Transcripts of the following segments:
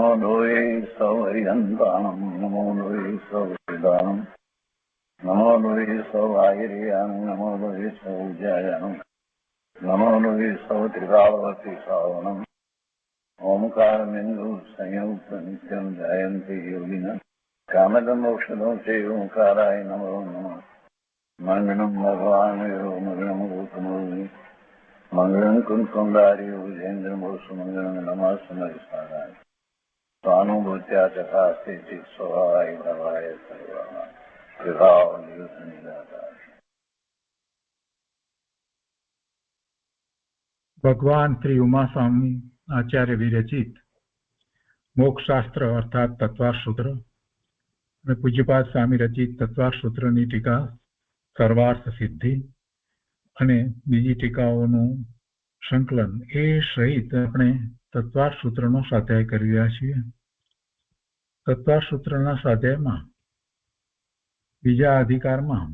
नमो लोये सौर्यन्तानं नमो लोये सौर्यदानं नमो लोये सौवागिर्यानं नमो लोये सौज्यायानं नमो लोये सौत्रिकावती सावनं ओंकारमिन्दु संयुक्त नित्यं जयन्ति योगिनः कामदं मोक्षदं चैव ओंकाराय नमो नमः मङ्गलं भगवान् मङ्गलं गौतमोनि मङ्गलं कुन्कुण्डारि विजेन्द्रमोसुमङ्गलं नमः समरिसाराय स्वानुभूत्या चकास्ते चित् स्वभावाय भवाय सर्वः विभाव नियुक्त निराकार। भगवान श्री उमा स्वामी आचार्य विरचित मोक्षशास्त्र अर्थात तत्वार्थ सूत्र અને પૂજ્યપાદ સ્વામી રચિત તત્વાર્થ સૂત્રની ટીકા સર્વાર્થ સિદ્ધિ અને બીજી ટીકાઓનું સંકલન એ સહિત આપણે તત્વાર્થ સૂત્રનો સ્વાધ્યાય કરી રહ્યા છીએ. તત્વાર્થ સૂત્રના સ્વાધ્યાયમાં બીજા અધિકારમાં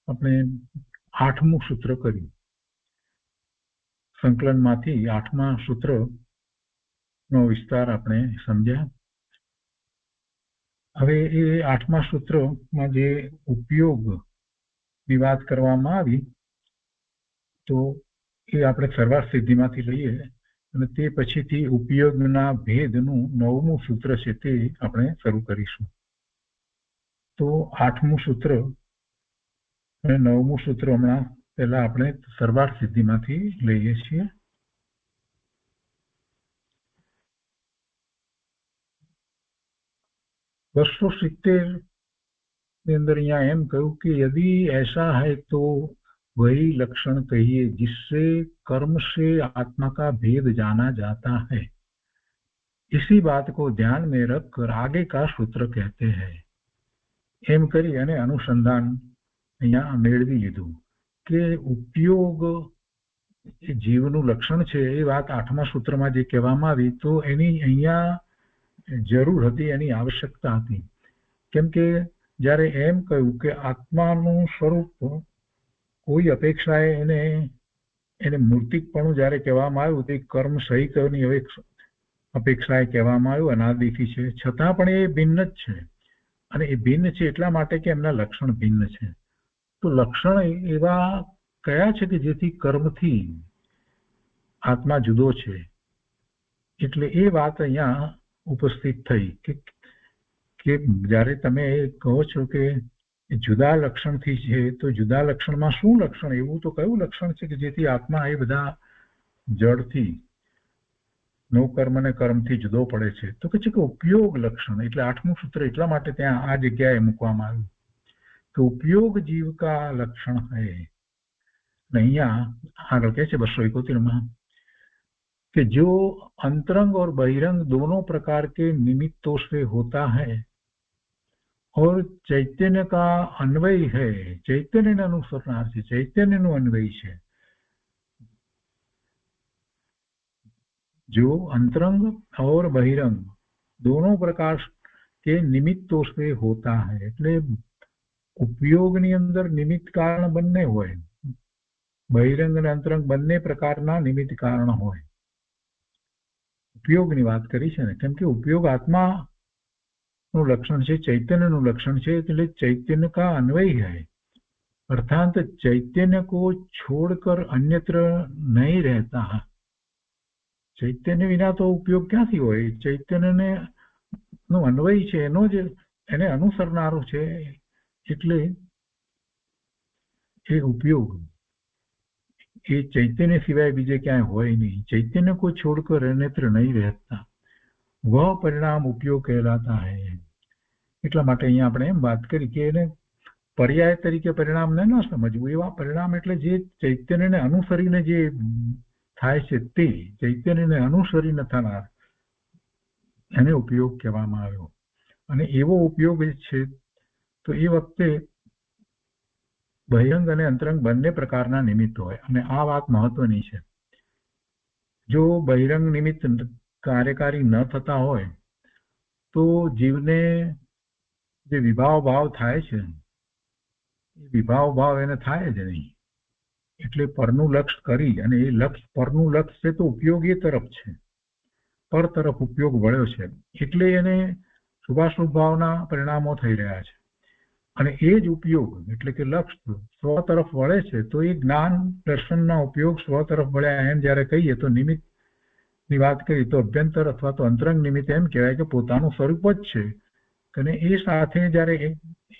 આપણે 8મું સૂત્ર કર્યું. સંકલનમાંથી 8મા સૂત્રનો વિસ્તાર આપણે સમજ્યા. હવે એ 8મા સૂત્રમાં જે ઉપયોગની વાત કરવામાં આવી તો એ આપણે સર્વાર્થ સિદ્ધિમાંથી લઈએ અને તે પછીથી ઉપયોગના ભેદનું 9મું સૂત્ર છે તે આપણે શરૂ કરીશું. તો 8મું સૂત્ર અને 9મું સૂત્ર હમણાં પહેલા આપણે સર્વાર્થ સિદ્ધિમાંથી લઈએ છીએ. वर्षो 70 के अंदर यहाँ एम कहूँ कि यदि ऐसा है तो वही लक्षण कहिए जिससे कर्म से आत्मा का भेद जाना जाता है. इसी बात को ध्यान में रखकर आगे का सूत्र कहते हैं. एम करी अने अनुसंधान અહીંયા મેળવી લીધું કે ઉપયોગ જીવનું લક્ષણ છે એ વાત 8મા સૂત્રમાં જે કહેવામાં આવી તો એની અહીંયા જરૂર હતી, એની આવશ્યકતા હતી. કેમ કે જ્યારે એમ કહ્યું કે આત્માનું સ્વરૂપ કોઈ અપેક્ષાએ એને મૂર્તિકપણું જ્યારે કહેવામાં આવ્યું તે કર્મ સહિતની હવે અપેક્ષાએ કહેવામાં આવ્યું, અનાદિથી છે છતાં પણ એ ભિન્ન જ છે. અને એ ભિન્ન છે એટલા માટે કે એમના લક્ષણ ભિન્ન છે. તો લક્ષણ એવા કયા છે કે જેથી કર્મથી આત્મા જુદો છે. એટલે એ વાત અહીંયા ઉપસ્થિત થઈ કે જ્યારે તમે કહો છો કે જુદા લક્ષણથી છે તો જુદા લક્ષણમાં શું લક્ષણ, એવું તો કયું લક્ષણ છે કે જેથી આત્મા એ બધા જડથી નો કર્મ અને કર્મથી જુદો પડે છે? તો કે છે કે ઉપયોગ લક્ષણ. એટલે 8મું સૂત્ર એટલા માટે ત્યાં આ જગ્યાએ મૂકવામાં આવ્યું तो उपयोग जीव का लक्षण है. नहीं आगे क्या 271 में कि जो अंतरंग और बहिरंग दोनों प्रकार के निमित्तों से होता है और चैतन्य का अन्वय है, चैतन्य ने अनुसरणार से चैतन्य नो अन्वय है. जो अंतरंग और बहिरंग दोनों प्रकार के निमित्तों से होता है. એટલે ઉપયોગની અંદર નિમિત્ત કારણ બંને હોય, બહિરંગ અને અંતરંગ બંને પ્રકારના નિમિત્ત કારણ હોય. ઉપયોગની વાત કરી છે ને, કેમ કે ઉપયોગ આત્માનું લક્ષણ છે, ચૈતન્યનું લક્ષણ છે. એટલે ચૈતન્ય का अन्वय है अर्थात चैतन्य को छोड़कर अन्यत्र नहीं रहता. ચૈતન્ય વિના તો ઉપયોગ ક્યાંથી હોય? ચૈતન્યને નો અન્વય છે, એનો જ એને અનુસરનારો છે. એટલે એ ઉપયોગ એ ચૈતન્ય સિવાય બીજે ક્યાંય હોય નહીં. ચૈતન્ય को छोड़कर अन्यत्र नहीं रहता, वह परिणाम उपयोग कहलाता है. એટલા માટે અહીંયા આપણે એમ વાત કરી કે એને પર્યાય તરીકે પરિણામને ન સમજવું. એવા પરિણામ એટલે જે ચૈતન્યને અનુસરીને જે થાય છે તે ચૈતન્યને અનુસરીને થનાર એને ઉપયોગ કહેવામાં આવ્યો. અને એવો ઉપયોગ છે તો એ વખતે બહિરંગ અને અંતરંગ બંને પ્રકારના નિમિત્ત હોય. અને આ વાત મહત્વની છે. જો બહિરંગ નિમિત્ત કાર્યકારી ન થતા હોય તો જીવને જે વિભાવ ભાવ થાય છે એ વિભાવ ભાવ એને થાય જ નહીં. એટલે પરનું લક્ષ કરી અને એ લક્ષ પરનું લક્ષ છે તો ઉપયોગ એ તરફ છે. પર તરફ ઉપયોગ વળ્યો છે એટલે એને શુભાશુભ ભાવના પરિણામો થઈ રહ્યા છે. અને એ જ ઉપયોગ એટલે કે લક્ષ્ય સ્વ તરફ વળે છે તો એ જ્ઞાન દર્શનના ઉપયોગ સ્વ તરફ વળ્યા એમ જયારે કહીએ તો નિમિત્ત ની વાત કરી તો અભ્યંતર અથવા તો અંતરંગ નિમિત્ત એમ કહેવાય કે પોતાનું સ્વરૂપ જ છે અને એ સાથે જયારે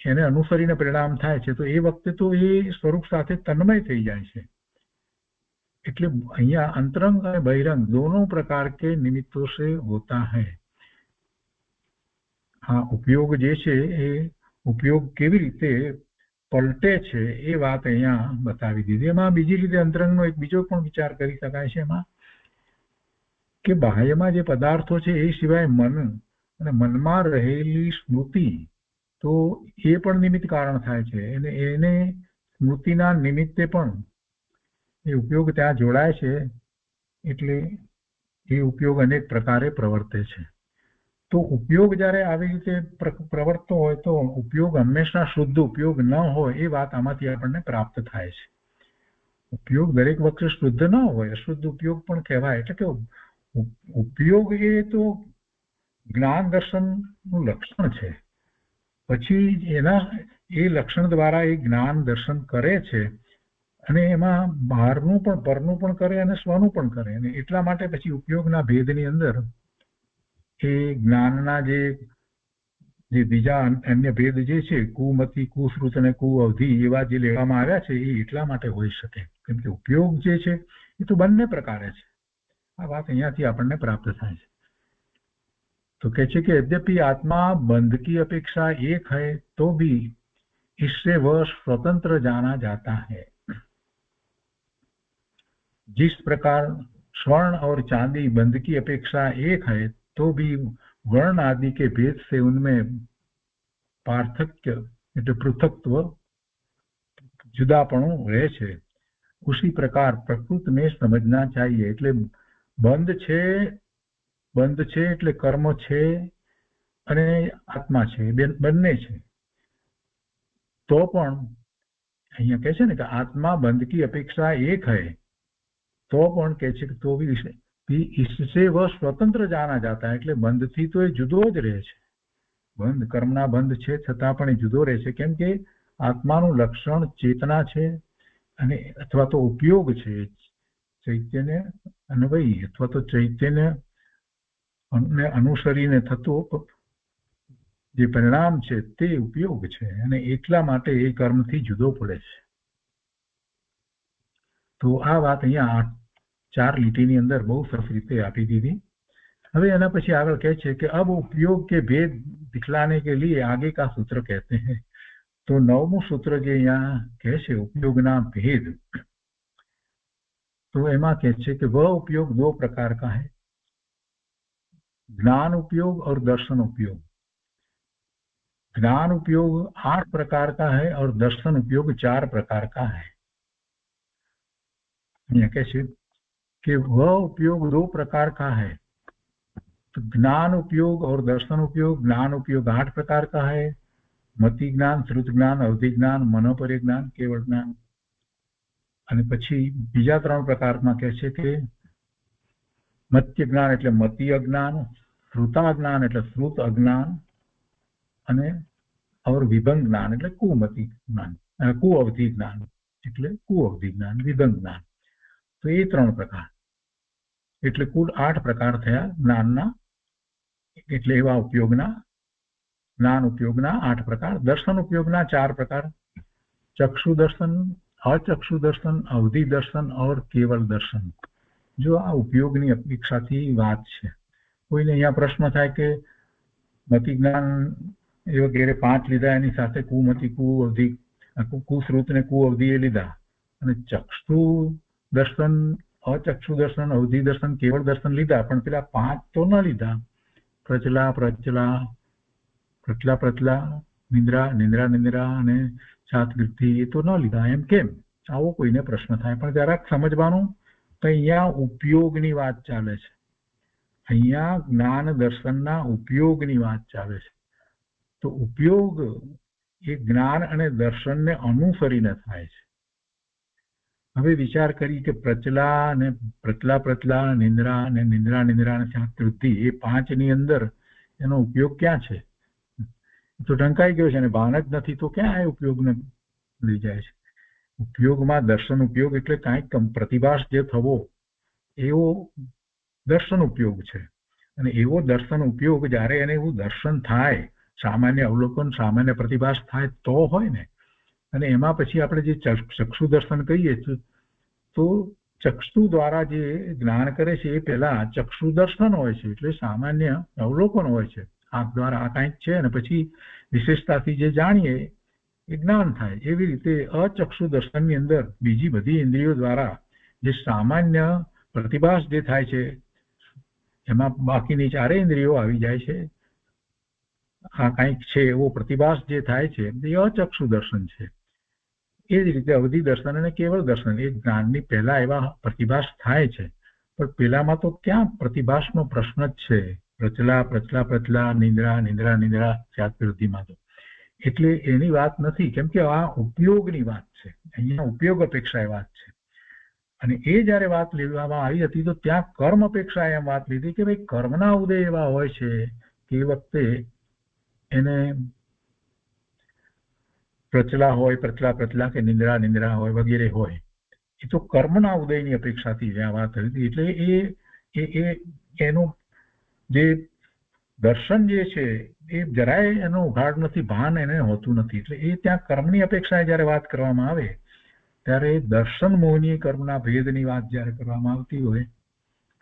એને અનુસરીને પરિણામ થાય છે તો એ વખતે તો એ સ્વરૂપ સાથે તન્મય થઈ જાય છે. એટલે અહીંયા अंतरंग और बहिरंग दोनों प्रकार के निमित्तों से होता है. हाँ, उपयोग जे छे ए उपयोग केवी रीते पलटे छे ए वात अहींया बतावी दीधी. एमां बीजी रीते अंतरंगनो एक बीजो पण विचार करी शकाय छे एमां के बाह्यमां जे पदार्थो छे ए सिवाय मन અને મનમાં રહેલી સ્મૃતિ તો એ પણ નિમિત્ત કારણ થાય છે અને એને સ્મૃતિના નિમિત્તે પણ એ ઉપયોગ ત્યાં જોડાય છે એટલે એ ઉપયોગ અનેક પ્રકારે પ્રવર્તે છે. તો ઉપયોગ જ્યારે આવી રીતે પ્રવર્તતો હોય તો ઉપયોગ હંમેશા શુદ્ધ ઉપયોગ ન હોય એ વાત આમાંથી આપણને પ્રાપ્ત થાય છે. ઉપયોગ દરેક વખતે શુદ્ધ ન હોય, અશુદ્ધ ઉપયોગ પણ કહેવાય. એટલે કે ઉપયોગ એ તો જ્ઞાન દર્શનનું લક્ષણ છે. પછી એના એ લક્ષણ દ્વારા એ જ્ઞાન દર્શન કરે છે અને એમાં બહારનું પણ પરનું પણ કરે અને સ્વનું પણ કરે. અને એટલા માટે પછી ઉપયોગના ભેદની અંદર એ જ્ઞાનના જે બીજા અન્ય ભેદ જે છે કુમતિ, કુશ્રુત અને કુઅવધિ એવા જે લેવામાં આવ્યા છે એ એટલા માટે હોઈ શકે કેમ કે ઉપયોગ જે છે એ તો બંને પ્રકારે છે. આ વાત અહીંયાથી આપણને પ્રાપ્ત થાય છે. तो कहते कि यद्यपि आत्मा बंध की अपेक्षा एक है तो भी इससे वह स्वतंत्र जाना जाता है. जिस प्रकार स्वर्ण और चांदी बंध की अपेक्षा एक है तो भी वर्ण आदि के भेद से उनमें पार्थक्य એટલે પૃથકત્વ जुदापणु रहे છે. उसी प्रकार प्रकृत में समझना चाहिए. એટલે બંધ છે એટલે કર્મ છે અને આત્મા છે બંને છે. તો પણ અહીંયા કહે છે ને કે આત્મા બંધ की अपेक्षा एक है તો પણ કહે છે કે તો भी इससे वह स्वतंत्र जाना जाता है. એટલે બંધથી તો એ જુદો જ રહે છે. બંધ કર્મના બંધ છે છતાં પણ એ જુદો રહે છે કેમ કે આત્માનું લક્ષણ ચેતના છે અને અથવા તો ઉપયોગ છે. ચૈતન્ય અન્વયી અથવા તો ચૈતન્ય અનુસરીને થતો જે પરિણામ છે તે ઉપયોગ છે અને એટલા માટે એ કર્મથી જુદો પડે છે. તો આ વાત અહીંયા 4 લીટીની અંદર બહુ સરસ રીતે આપી દીધી. હવે એના પછી આગળ કહે છે કે अब उपयोग के भेद दिखलाने के लिए आगे का सूत्र कहते हैं. तो 9मुं सूत्र જે અહીંયા કહે છે ઉપયોગના ભેદ तो એમાં કહે છે કે वह उपयोग 2 प्रकार का है, ज्ञान उपयोग और दर्शन उपयोग. ज्ञान उपयोग 8 प्रकार का है और दर्शन उपयोग 4 प्रकार का है. कैसे कि वह उपयोग 2 प्रकार का है. तो ज्ञान उपयोग और दर्शन उपयोग. ज्ञान उपयोग 8 प्रकार का है. मति ज्ञान, श्रुत ज्ञान, अवधि ज्ञान, मनोपरि ज्ञान, केवल ज्ञान. અને પછી બીજા 3 પ્રકારમાં કહે છે કે મત્ય જ્ઞાન એટલે મતિ અજ્ઞાન, શ્રુતા જ્ઞાન એટલે શ્રુત અજ્ઞાન અને और વિભંગ જ્ઞાન એટલે કુમતિ જ્ઞાન, કુઅવધિ જ્ઞાન એટલે કુઅવધિ જ્ઞાન, વિભંગ જ્ઞાન. તો એ 3 પ્રકાર એટલે કુલ 8 પ્રકાર થયા જ્ઞાનના. એટલે એવા ઉપયોગના જ્ઞાન ઉપયોગના 8 પ્રકાર. દર્શન ઉપયોગના 4 પ્રકાર, ચક્ષુ દર્શન, અચક્ષુ દર્શન, અવધિ દર્શન और केवल दर्शन. जो આ ઉપયોગની અપેક્ષાથી વાત છે. કોઈને અહીંયા પ્રશ્ન થાય કે મતિ જ્ઞાન એ વગેરે 5 લીધા એની સાથે કુમતિ, કુઅવધિ, કુશ્રુત ને કુઅવધિ એ લીધા અને ચક્ષુ દર્શન, અચક્ષુ દર્શન, અવધિ દર્શન, કેવળ દર્શન લીધા પણ પેલા 5 તો ન લીધા. પ્રચલા, પ્રચલા, પ્રચલા, પ્રચલા, નિંદ્રા, નિંદ્રા, નિંદ્રા અને છાતવૃત્તિ એ તો ન લીધા. એમ કેમ? આવો કોઈને પ્રશ્ન થાય. પણ જરાક સમજવાનું તો અહીંયા ઉપયોગની વાત ચાલે છે. અહીંયા જ્ઞાન દર્શનના ઉપયોગની વાત ચાલે છે. તો ઉપયોગ એ જ્ઞાન અને દર્શનને અનુસરીને થાય છે હવે વિચાર કરી કે પ્રચલા અને પ્રચલા નિંદ્રા અને નિંદ્રા અને શાસ્ત્રવૃત્તિ એ 5 ની અંદર એનો ઉપયોગ ક્યાં છે? તો ઢંકાઈ ગયો છે અને ભાન જ નથી તો ક્યાં એ ઉપયોગને લઈ જાય છે? ઉપયોગમાં દર્શન ઉપયોગ એટલે કાંઈક પ્રતિભાસ જે થવો એવો દર્શન ઉપયોગ છે. અને એવો દર્શન ઉપયોગ જ્યારે એને એવું દર્શન થાય, સામાન્ય અવલોકન સામાન્ય પ્રતિભાસ થાય તો હોય ને. અને એમાં પછી આપણે જે ચક્ષુ દર્શન કહીએ તો ચક્ષુ દ્વારા જે જ્ઞાન કરે છે એ પહેલા ચક્ષુ દર્શન હોય છે, એટલે સામાન્ય અવલોકન હોય છે. આંખ દ્વારા આ કાંઈક છે અને પછી વિશેષતાથી જે જાણીએ એ જ્ઞાન થાય. એવી રીતે અચક્ષુ દર્શનની અંદર બીજી બધી ઇન્દ્રિયો દ્વારા જે સામાન્ય પ્રતિભાસ જે થાય છે એમાં બાકીની 4 ઇન્દ્રિયો આવી જાય છે. આ કાંઈક છે એવો પ્રતિભાસ જે થાય છે એ અચક્ષુ દર્શન છે. એ જ રીતે અવધિ દર્શન અને કેવળ દર્શન એ જ્ઞાનની પહેલા એવા પ્રતિભાસ થાય છે, પણ પેલામાં તો ક્યાં પ્રતિભાસનો પ્રશ્ન જ છે. પ્રચલા નિંદ્રા શાસ્ત્રવૃત્તિમાં તો એટલે એની વાત નથી, કેમ કે આ ઉપયોગની વાત છે. અહીંયા ઉપયોગ અપેક્ષા એ વાત છે. અને એ જયારે વાત લેવામાં આવી હતી તો ત્યાં કર્મ અપેક્ષા એમ વાત લીધી કે ભાઈ કર્મના ઉદય એવા હોય છે કે એ વખતે એને પ્રચલા હોય, પ્રચલા કે નિંદ્રા હોય વગેરે હોય, એ તો કર્મના ઉદયની અપેક્ષાથી જ્યાં વાત કરી હતી. એટલે એનું જે દર્શન જે છે એ જરાય એનો ઉઘાડ નથી, ભાન એને હોતું નથી. એટલે એ ત્યાં કર્મની અપેક્ષાએ જયારે વાત કરવામાં આવે ત્યારે દર્શન મોહની કર્મના ભેદની વાત જયારે કરવામાં આવતી હોય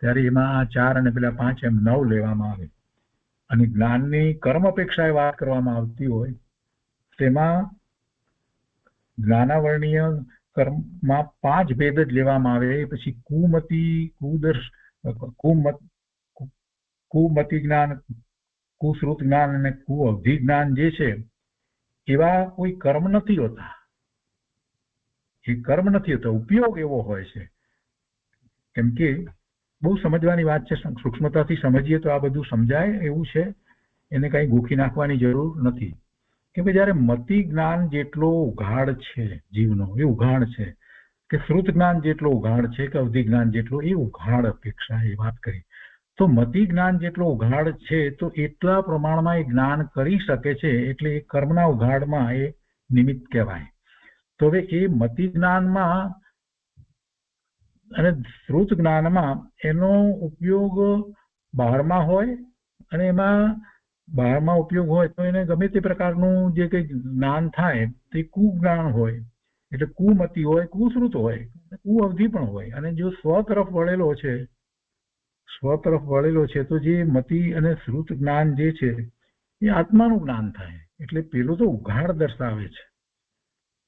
ત્યારે એમાં આ 4 અને પેલા 5 એમ 9 લેવામાં આવે. અને જ્ઞાનની કર્મ અપેક્ષાએ વાત કરવામાં આવતી હોય તેમાં જ્ઞાનાવર્ણીય કર્મમાં 5 ભેદ જ લેવામાં આવે. પછી કુમતિ જ્ઞાન, કુશ્રુત જ્ઞાન અને કુઅવધિ જ્ઞાન જે છે એવા કોઈ કર્મ નથી હોતા. એ કર્મ નથી હોતા, ઉપયોગ એવો હોય છે. કેમ કે બહુ સમજવાની વાત છે, સૂક્ષ્મતાથી સમજીએ તો આ બધું સમજાય એવું છે. એને કઈ ગોખી નાખવાની જરૂર નથી. કે ભાઈ જયારે મતિ જ્ઞાન જેટલો ઉઘાડ છે જીવનો, એ ઉઘાડ છે કે શ્રુત જ્ઞાન જેટલો ઉઘાડ છે કે અવધિ જ્ઞાન જેટલો, એ ઉઘાડ અપેક્ષા એ વાત કરી. તો મતિ જ્ઞાન જેટલો ઉઘાડ છે તો એટલા પ્રમાણમાં એ જ્ઞાન કરી શકે છે, એટલે એ કર્મના ઉઘાડમાં એ નિમિત્ત કહેવાય. તો હવે એ મતિ જ્ઞાનમાં અને શ્રુત જ્ઞાનમાં એનો ઉપયોગ બહારમાં હોય, અને એમાં બહારમાં ઉપયોગ હોય તો એને ગમે તે પ્રકારનું જે કંઈ જ્ઞાન થાય તે કુજ્ઞાન હોય, એટલે કુમતિ હોય, કુશ્રુત હોય, કુઅવધિ પણ હોય. અને જો સ્વ તરફ વળેલો છે તો જે મતિ અને શ્રુત જ્ઞાન જે છે એ આત્માનું જ્ઞાન થાય. એટલે પેલું તો ઉઘાડ દર્શાવે છે.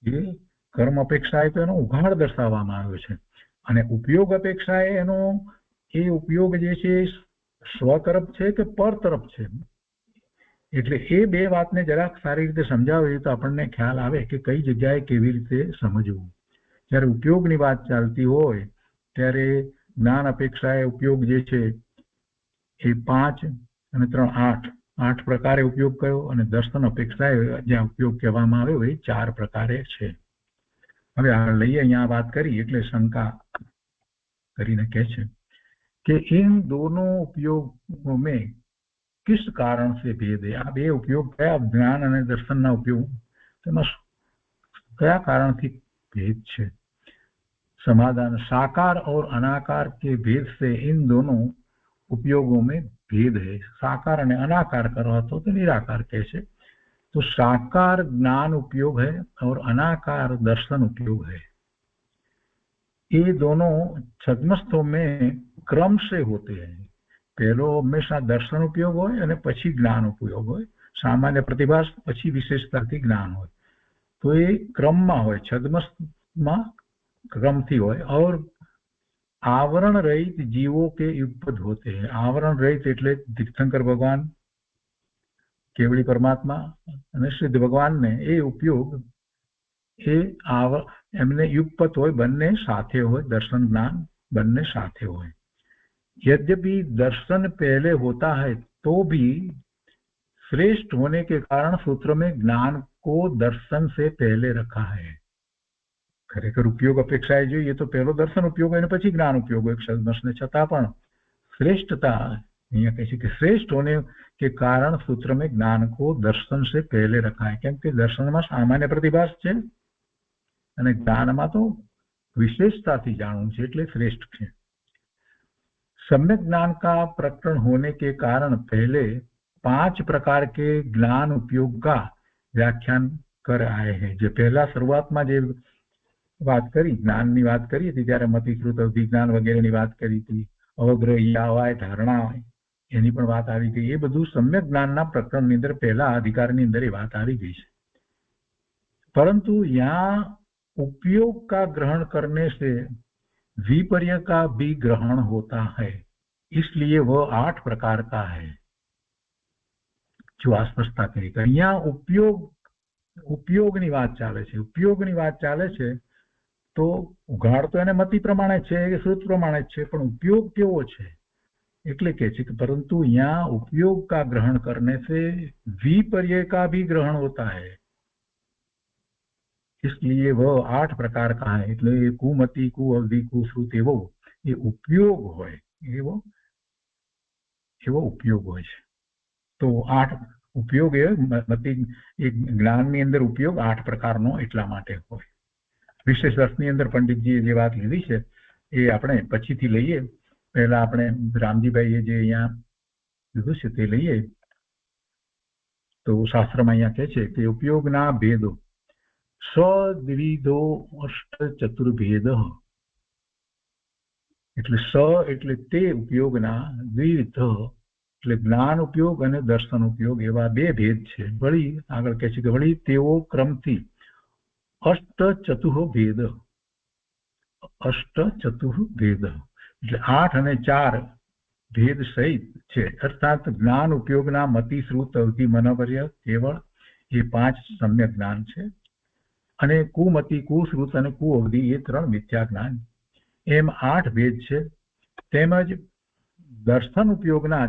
જે કર્મ અપેક્ષા તો એનો ઉઘાડ દર્શાવવામાં આવ્યો છે. અને ઉપયોગ અપેક્ષા એનો એ ઉપયોગ જે છે સ્વ તરફ છે કે પર તરફ છે. એટલે એ બે વાતને જરાક સારી રીતે સમજાવીએ તો આપણને ખ્યાલ આવે કે કઈ જગ્યાએ કેવી રીતે સમજવું. જ્યારે ઉપયોગની વાત ચાલતી હોય ત્યારે જ્ઞાન અપેક્ષાએ ઉપયોગ જે છે એ 5 અને 3 8 પ્રકારે ઉપયોગ કયો, અને દર્શન અપેક્ષાએ જ્યાં ઉપયોગ કહેવામાં આવ્યો એ 4 પ્રકારે છે. હવે આ લઈએ અહીંયા વાત કરી એટલે શંકા કરીને કહે છે कि इन दोनों उपयोगों में किस कारण से भेद है? આ બે ઉપયોગ કયા, જ્ઞાન અને દર્શનના ઉપયોગ, તેમાં કયા કારણથી भेद છે? समाधान, साकार और अनाकार के भेद से इन दोनों उपयोगों में भेद है. साकार અને अनाकार કરવા તો निराकार કહે છે. तो साकार ज्ञान उपयोग है और अनाकार दर्शन उपयोग है. ये दोनों छद्मस्थों में क्रम से होते हैं. पहलो हमेशा दर्शन उपयोग हो और પછી જ્ઞાન उपयोग हो. सामान्य प्रतिभास પછી विशेषताથી ज्ञान हो. तो ये क्रम में हो, छद्मस्थ में क्रम थी हो. और आवरण रहित जीवों के युगपद होते हैं. आवरण रहित એટલે तीर्थंकर भगवान, केवड़ी परमात्मा અને સિદ્ધ ભગવાન ને એ ઉપયોગ એ એમને યુગપત હોય, બંને સાથે હોય, દર્શન જ્ઞાન બંને સાથે હોય. यद्यपि दर्शन पहले होता है तो भी श्रेष्ठ होने के कारण सूत्र में ज्ञान को दर्शन से पहले रखा है. ખરેખર ઉપયોગ અપેક્ષાએ જોઈએ તો પહેલો દર્શન ઉપયોગ અને પછી જ્ઞાન ઉપયોગ એક સદમસને છતાં પણ श्रेष्ठता અહીંયા કહે છે કે શ્રેષ્ઠ होने के कारण सूत्र में ज्ञान को दर्शन से पहले रखा है કેમ કે દર્શનમાં સામાન્ય પ્રતિભાસ છે અને જ્ઞાનમાં તો विशेषताથી જાણવું છે એટલે શ્રેષ્ઠ છે। सम्यक ज्ञान का प्रकरण होने के कारण पहले 5 प्रकार के ज्ञान उपयोग का व्याख्यान कर आए हैं। जो पहला शुरुआत में जो बात करी ज्ञान की बात करी थी त्यारे मतिश्रुत अभिज्ञान वगैरह की बात करी थी, अवग्रह आवाय धारणा एनी पण बात आई गई। ये बधु सम्यक ज्ञान प्रकरण अंदर पहला अधिकार अंदर बात आई गई है। परंतु यहाँ उपयोग का ग्रहण करने से विपर्य का भी ग्रहण होता है, इसलिए वह 8 प्रकार का है। जो आस्पष्टता करी अहींया उपयोगनी वात चाले छे। उपयोगनी वात चाले छे तो उघाड़ तो एने मति प्रमाणे छे, श्रुत प्रमाणे छे, पण उपयोग केवो छे એટલે કે છે कि परंतु यहाँ उपयोग का ग्रहण करने से विपर्य का भी ग्रहण होता है, इसलिए वह 8 प्रकार का है। એટલે कुमति कुअवधि कुश्रुत एवो ये उपयोग होय एवो उपयोग होय छे। तो 8 उपयोग ए मति एक ज्ञान ની અંદર उपयोग 8 પ્રકારનો એટલા માટે હોય। વિશેષ દર્શની અંદર પંડિતજીએ જે વાત લીધી છે એ આપણે પછીથી લઈએ। પહેલા આપણે રામજીભાઈએ જે અહીંયા લીધું છે તે લઈએ। તો શાસ્ત્રમાં અહીંયા કહે છે કે ઉપયોગના ભેદો સ્વદ્વિધો અષ્ટ ચતુર્ભેદ એટલે સ એટલે તે ઉપયોગના દ્વિવિધ એટલે જ્ઞાન ઉપયોગ અને દર્શન ઉપયોગ એવા બે ભેદ છે। વળી આગળ કહે છે કે વળી તેઓ ક્રમથી અષ્ટ ચતુર્ભેદ એટલે 8 અને 4 ભેદ સહિત છે। અર્થાત જ્ઞાન ઉપયોગના મતિ શ્રુત અવધિ મનોપર્ય કેવળ એ 5 સમ્યક જ્ઞાન છે અને કુમતિ કુશ્રુત અને કુઅવધિ એ 3 મિથ્યા જ્ઞાન, એમ 8 ભેદ છે। તેમજ દર્શન ઉપયોગના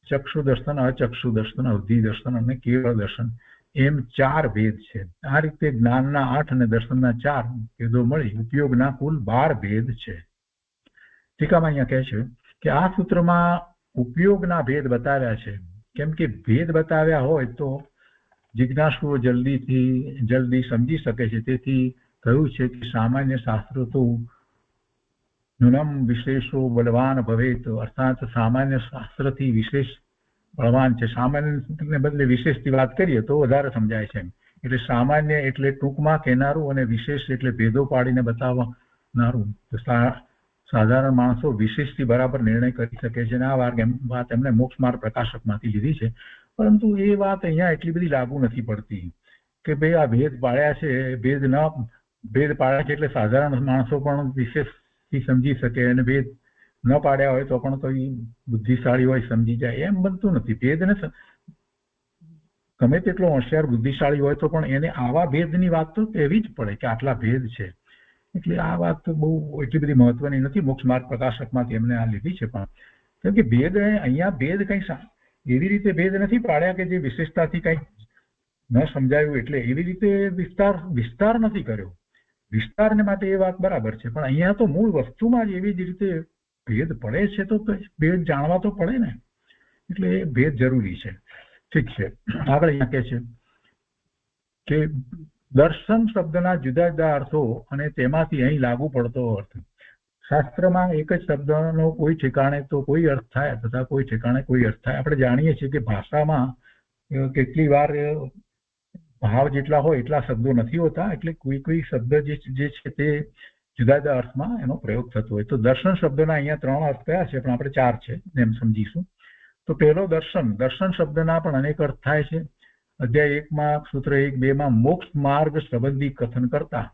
ચક્ષુ દર્શન, અચક્ષુ દર્શન, અવધિ દર્શન અને કેવળ દર્શન એમ 4 ભેદ છે। આ રીતે જ્ઞાનના 8 અને દર્શનના 4 ભેદો મળી ઉપયોગના કુલ 12 ભેદ છે। ટીકામાં અહીંયા કહે છે કે આ સૂત્રમાં ઉપયોગના ભેદ બતાવ્યા છે કેમ કે ભેદ બતાવ્યા હોય તો જિજ્ઞાસુઓ જલ્દી સમજી શકે છે। તેથી કહ્યું છે કે સામાન્ય શાસ્ત્રો તો ન્यूनम विशेषो बलवान भवेत, अर्थात सामान्य शास्त्र थी विशेष बलवान है। सामान्य ने बदले विशेष की बात करिए तो वधारे समझाय छे। એટલે સામાન્ય એટલે ટૂંકમાં કહેનારું અને વિશેષ એટલે ભેદો પાડીને બતાવનારું। સાધારણ માણસો વિશેષથી બરાબર નિર્ણય કરી શકે છે। આ વાત એમને મોક્ષ માર્ગ પ્રકાશકમાંથી લીધી છે, પરંતુ એ વાત અહીંયા એટલી બધી લાગુ નથી પડતી કે ભાઈ આ ભેદ પાડ્યા છે, ભેદ પાડ્યા છે એટલે સાધારણ માણસો પણ વિશેષ समझी सके અને ભેદ ન પાડ્યા હોય તો પણ કોઈ બુદ્ધિશાળી હોય સમજી જાય, એમ બનતું નથી। ભેદને ગમે તેટલો હોશિયાર બુદ્ધિશાળી હોય તો પણ એને આવા ભેદની વાત તો કહેવી જ પડે કે આટલા ભેદ છે। એટલે આ વાત બહુ એટલી બધી મહત્વની નથી। મોક્ષ માર્ગ પ્રકાશકમાંથી એમને આ લીધી છે, પણ કેમ કે ભેદ અહીંયા ભેદ કંઈ એવી રીતે ભેદ નથી પાડ્યા કે જે વિશેષતાથી કંઈ ન સમજાયું એટલે એવી રીતે વિસ્તાર નથી કર્યો। વિસ્તારને માટે એ વાત બરાબર છે, પણ અહીંયા તો મૂળ વસ્તુમાં જ એવી જ રીતે ભેદ પડે છે તો ભેદ જાણવા તો પડે ને, એટલે એ ભેદ જરૂરી છે। ઠીક છે, આગળ અહીંયા કહે છે કે દર્શન શબ્દના જુદા જુદા અર્થો અને તેમાંથી અહીં લાગુ પડતો અર્થ। શાસ્ત્રમાં એક જ શબ્દનો કોઈ ઠેકાણે તો કોઈ અર્થ થાય તથા કોઈ ઠેકાણે કોઈ અર્થ થાય। આપણે જાણીએ છીએ કે ભાષામાં કેટલી વાર ભાવ જેટલા હોય એટલા શબ્દો નથી હોતા, એટલે કોઈ શબ્દ જે છે તે જુદા જુદા અર્થમાં એનો પ્રયોગ થતો હોય। તો દર્શન શબ્દના અહીંયા 3 અર્થ કયા છે, પણ આપણે 4 છે એમ સમજીશું। તો પહેલો દર્શન શબ્દના પણ અનેક અર્થ થાય છે। અધ્યાય 1માં સૂત્ર 1-2 માં મોક્ષ માર્ગ સંબંધી કથન કરતા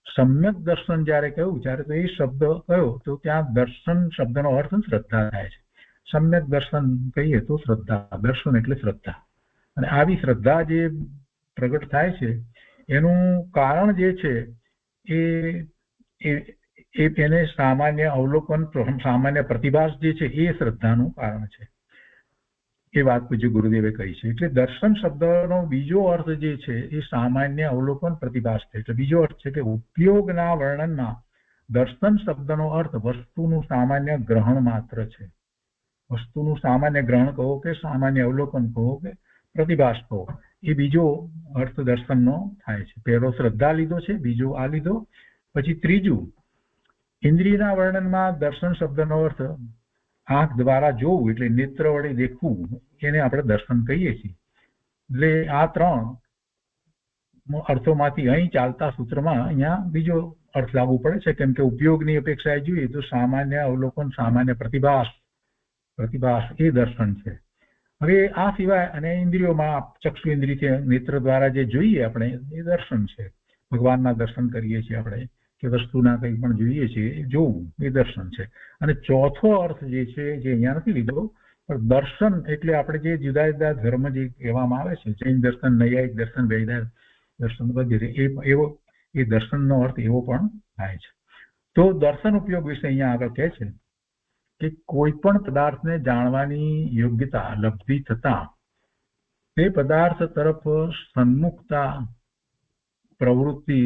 સમ્યક દર્શન જ્યારે કહ્યું ત્યારે તો એ શબ્દ કયો તો ત્યાં દર્શન શબ્દનો અર્થ શ્રદ્ધા થાય છે। સમ્યક દર્શન કહીએ તો શ્રદ્ધા, દર્શન એટલે શ્રદ્ધા, અને આવી શ્રદ્ધા જે પ્રગટ થાય છે એનું કારણ જે છે એને સામાન્ય અવલોકન, સામાન્ય પ્રતિભાસ જે છે એ શ્રદ્ધાનું કારણ છે। એ વાત પૂજ્ય ગુરુદેવે કહી છે. એટલે દર્શન શબ્દનો બીજો અર્થ જે છે એ સામાન્ય અવલોકન પ્રતિભાસ છે. એટલે બીજો અર્થ છે કે ઉપયોગના વર્ણનમાં દર્શન શબ્દનો અર્થ વસ્તુનું સામાન્ય ગ્રહણ માત્ર છે. વસ્તુનું સામાન્ય ગ્રહણ કહો કે સામાન્ય અવલોકન કહો કે પ્રતિભાસ કહો, એ બીજો અર્થ દર્શનનો થાય છે. પહેલો શ્રદ્ધા લીધો છે, બીજો આ લીધો. પછી ત્રીજું ઇન્દ્રિયના વર્ણનમાં દર્શન શબ્દનો અર્થ આંખ દ્વારા જોવું, એટલે નેત્ર વડે દેખવું, એને આપણે દર્શન કહીએ છીએ. એટલે આ ત્રણ અર્થોમાંથી અહીં ચાલતા સૂત્રમાં અહીંયા બીજો અર્થ લાગુ પડે છે, કેમ કે ઉપયોગની અપેક્ષાએ જોઈએ તો સામાન્ય અવલોકન, સામાન્ય પ્રતિભાસ એ દર્શન છે. હવે આ સિવાય અને ઇન્દ્રિયોમાં ચક્ષુ ઇન્દ્રિય નેત્ર દ્વારા જે જોઈએ આપણે એ દર્શન છે. ભગવાનના દર્શન કરીએ છીએ આપણે, કે વસ્તુના કંઈ પણ જોઈએ છીએ એ જોવું, એ દર્શન છે. અને ચોથો અર્થ જે છે, જે અહીંયા નથી લીધો, પણ દર્શન એટલે આપણે જે જુદા જુદા ધર્મ જે કહેવામાં આવે છે, જૈન દર્શન, નૈયાયિક દર્શન, વૈદાયિક દર્શન વગેરે, એ દર્શનનો અર્થ એવો પણ થાય છે. તો દર્શન ઉપયોગ વિશે અહીંયા આગળ કહે છે કે કોઈ પણ પદાર્થને જાણવાની યોગ્યતા લબ્ધિ થતા તે પદાર્થ તરફ સન્મુખતા પ્રવૃત્તિ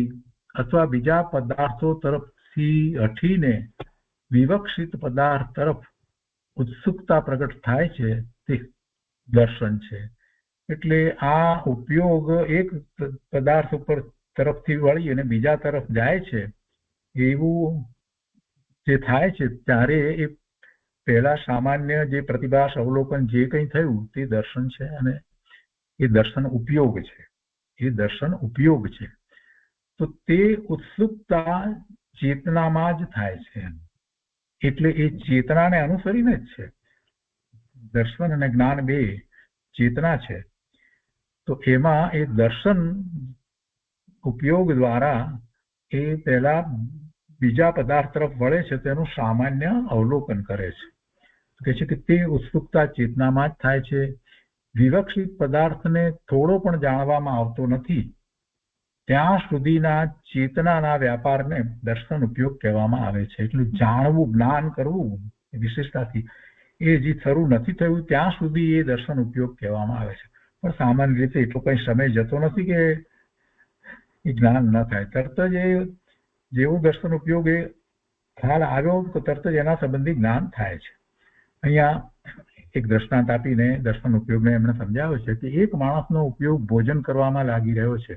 અથવા બીજા પદાર્થો તરફથી હઠીને વિવક્ષિત પદાર્થ તરફ ઉત્સુકતા પ્રગટ થાય છે, તે દર્શન છે. એટલે આ ઉપયોગ એક પદાર્થ ઉપર તરફથી વળી અને બીજા તરફ જાય છે, એવું જે થાય છે ત્યારે એ પહેલા સામાન્ય જે પ્રતિભાસ અવલોકન જે કંઈ થયું તે દર્શન છે, અને એ દર્શન ઉપયોગ છે. તો તે ઉત્સુકતા ચેતનામાં જ થાય છે. એટલે એ ચેતનાને અનુસરીને જ છે. દર્શન અને જ્ઞાન બે ચેતના છે. તો એમાં એ દર્શન ઉપયોગ દ્વારા એ પહેલા બીજા પદાર્થ તરફ વળે છે, તેનું સામાન્ય અવલોકન કરે છે. કહે છે કે તે ઉત્સુકતા ચેતનામાં જ થાય છે. વિવક્ષિત પદાર્થને થોડો પણ જાણવામાં આવતો નથી ત્યાં સુધીના ચેતનાના વ્યાપારને દર્શન ઉપયોગ કહેવામાં આવે છે. એટલે જાણવું, જ્ઞાન કરવું વિશેષતાથી એ જે શરૂ નથી થયું ત્યાં સુધી એ દર્શન ઉપયોગ કહેવામાં આવે છે. પણ સામાન્ય રીતે એટલો કઈ સમય જતો નથી કે એ જ્ઞાન ન થાય. તરત જ એ જેવું દર્શન ઉપયોગ એ ખ્યાલ આવ્યો તો તરત જ એના સંબંધી જ્ઞાન થાય છે. અહીંયા એક દ્રષ્ટાંત આપીને દર્શન ઉપયોગને એમણે સમજાવ્યો છે કે એક માણસનો ઉપયોગ ભોજન કરવામાં લાગી રહ્યો છે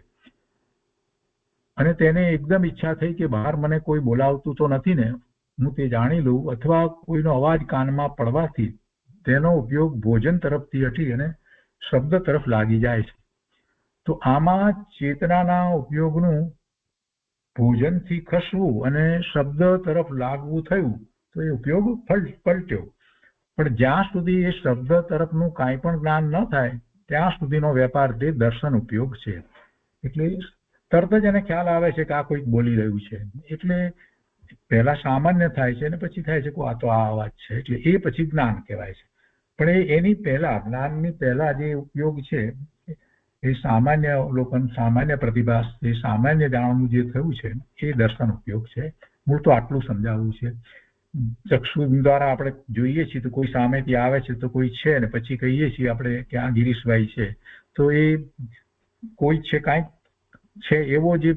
અને તેને એકદમ ઈચ્છા થઈ કે બહાર મને કોઈ બોલાવતું તો નથી ને, હું તે જાણી લઉં, અથવા કોઈનો અવાજ કાનમાં પડવાથી તેનો ઉપયોગ ભોજન તરફથી હટી અને શબ્દ તરફ લાગી જાય છે. તો આમાં ચેતનાના ઉપયોગનું ભોજનથી ખસવું અને શબ્દ તરફ લાગવું થયું તો એ ઉપયોગ પલટ્યો. પણ જ્યાં સુધી એ શબ્દ તરફનું કાંઈ પણ જ્ઞાન ન થાય ત્યાં સુધીનો વેપાર તે દર્શન ઉપયોગ છે. એટલે તરત જ એને ખ્યાલ આવે છે કે આ કોઈક બોલી રહ્યું છે. એટલે પહેલા સામાન્ય થાય છે અને પછી થાય છે કે આ તો આ અવાજ છે, એટલે એ પછી જ્ઞાન કહેવાય છે. પણ એની પહેલા, જ્ઞાનની પહેલા જે ઉપયોગ છે એ સામાન્ય અવલોકન, સામાન્ય પ્રતિભાસ, એ સામાન્ય જાણવું જે થયું છે એ દર્શન ઉપયોગ છે. મૂળ તો આટલું સમજાવવું છે. ચક્ષુ દ્વારા આપણે જોઈએ છીએ તો કોઈ સામેથી આવે છે તો કોઈ છે, ને પછી કહીએ છીએ આપણે કે આ ગિરીશભાઈ છે, તો એ કોઈ છે, કાંઈક છે એવો જે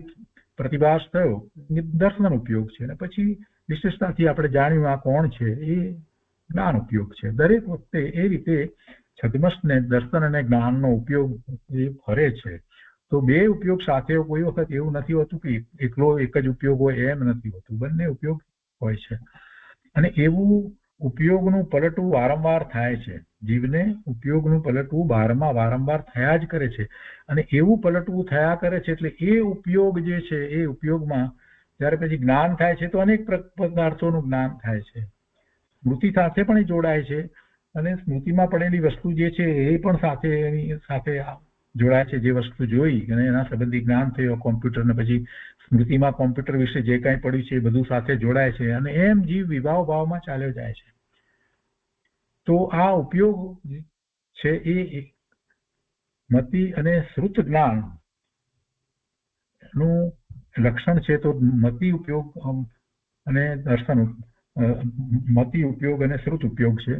પ્રતિભાસ થયો એ દર્શન ઉપયોગ છે. અને પછી વિશેષતાથી આપણે જાણ્યું આ કોણ છે એ જ્ઞાન ઉપયોગ છે. દરેક વખતે એ રીતે છદ્મસને દર્શન અને જ્ઞાનનો ઉપયોગ એ ફરે છે. તો બે ઉપયોગ સાથે કોઈ વખત એવું નથી હોતું કે એકલો એક જ ઉપયોગ હોય, એમ નથી હોતું. બંને ઉપયોગ હોય છે. અને એવું ઉપયોગનું પલટવું વારંવાર થાય છે. જીવને ઉપયોગનું પલટવું વારંવાર થયા જ કરે છે. અને એવું પલટવું થયા કરે છે એટલે એ ઉપયોગ જે છે એ ઉપયોગમાં જ્યારે પછી જ્ઞાન થાય છે તો અનેક પદાર્થોનું જ્ઞાન થાય છે. સ્મૃતિ સાથે પણ એ જોડાય છે અને સ્મૃતિમાં પડેલી વસ્તુ જે છે એ પણ એની સાથે જોડાય છે. જે વસ્તુ જોઈ અને એના સંબંધી જ્ઞાન થયું કોમ્પ્યુટર, ને પછી સ્મૃતિમાં કોમ્પ્યુટર વિશે જે કાંઈ પડ્યું છે એ બધું સાથે જોડાય છે. અને એમ જીવ વિભાવ ભાવમાં ચાલ્યો જાય છે. તો આ ઉપયોગ છે એ મતિ અને શ્રુત જ્ઞાન નું લક્ષણ છે. તો મતિ ઉપયોગ અને દર્શન, મતિ ઉપયોગ અને શ્રુત ઉપયોગ છે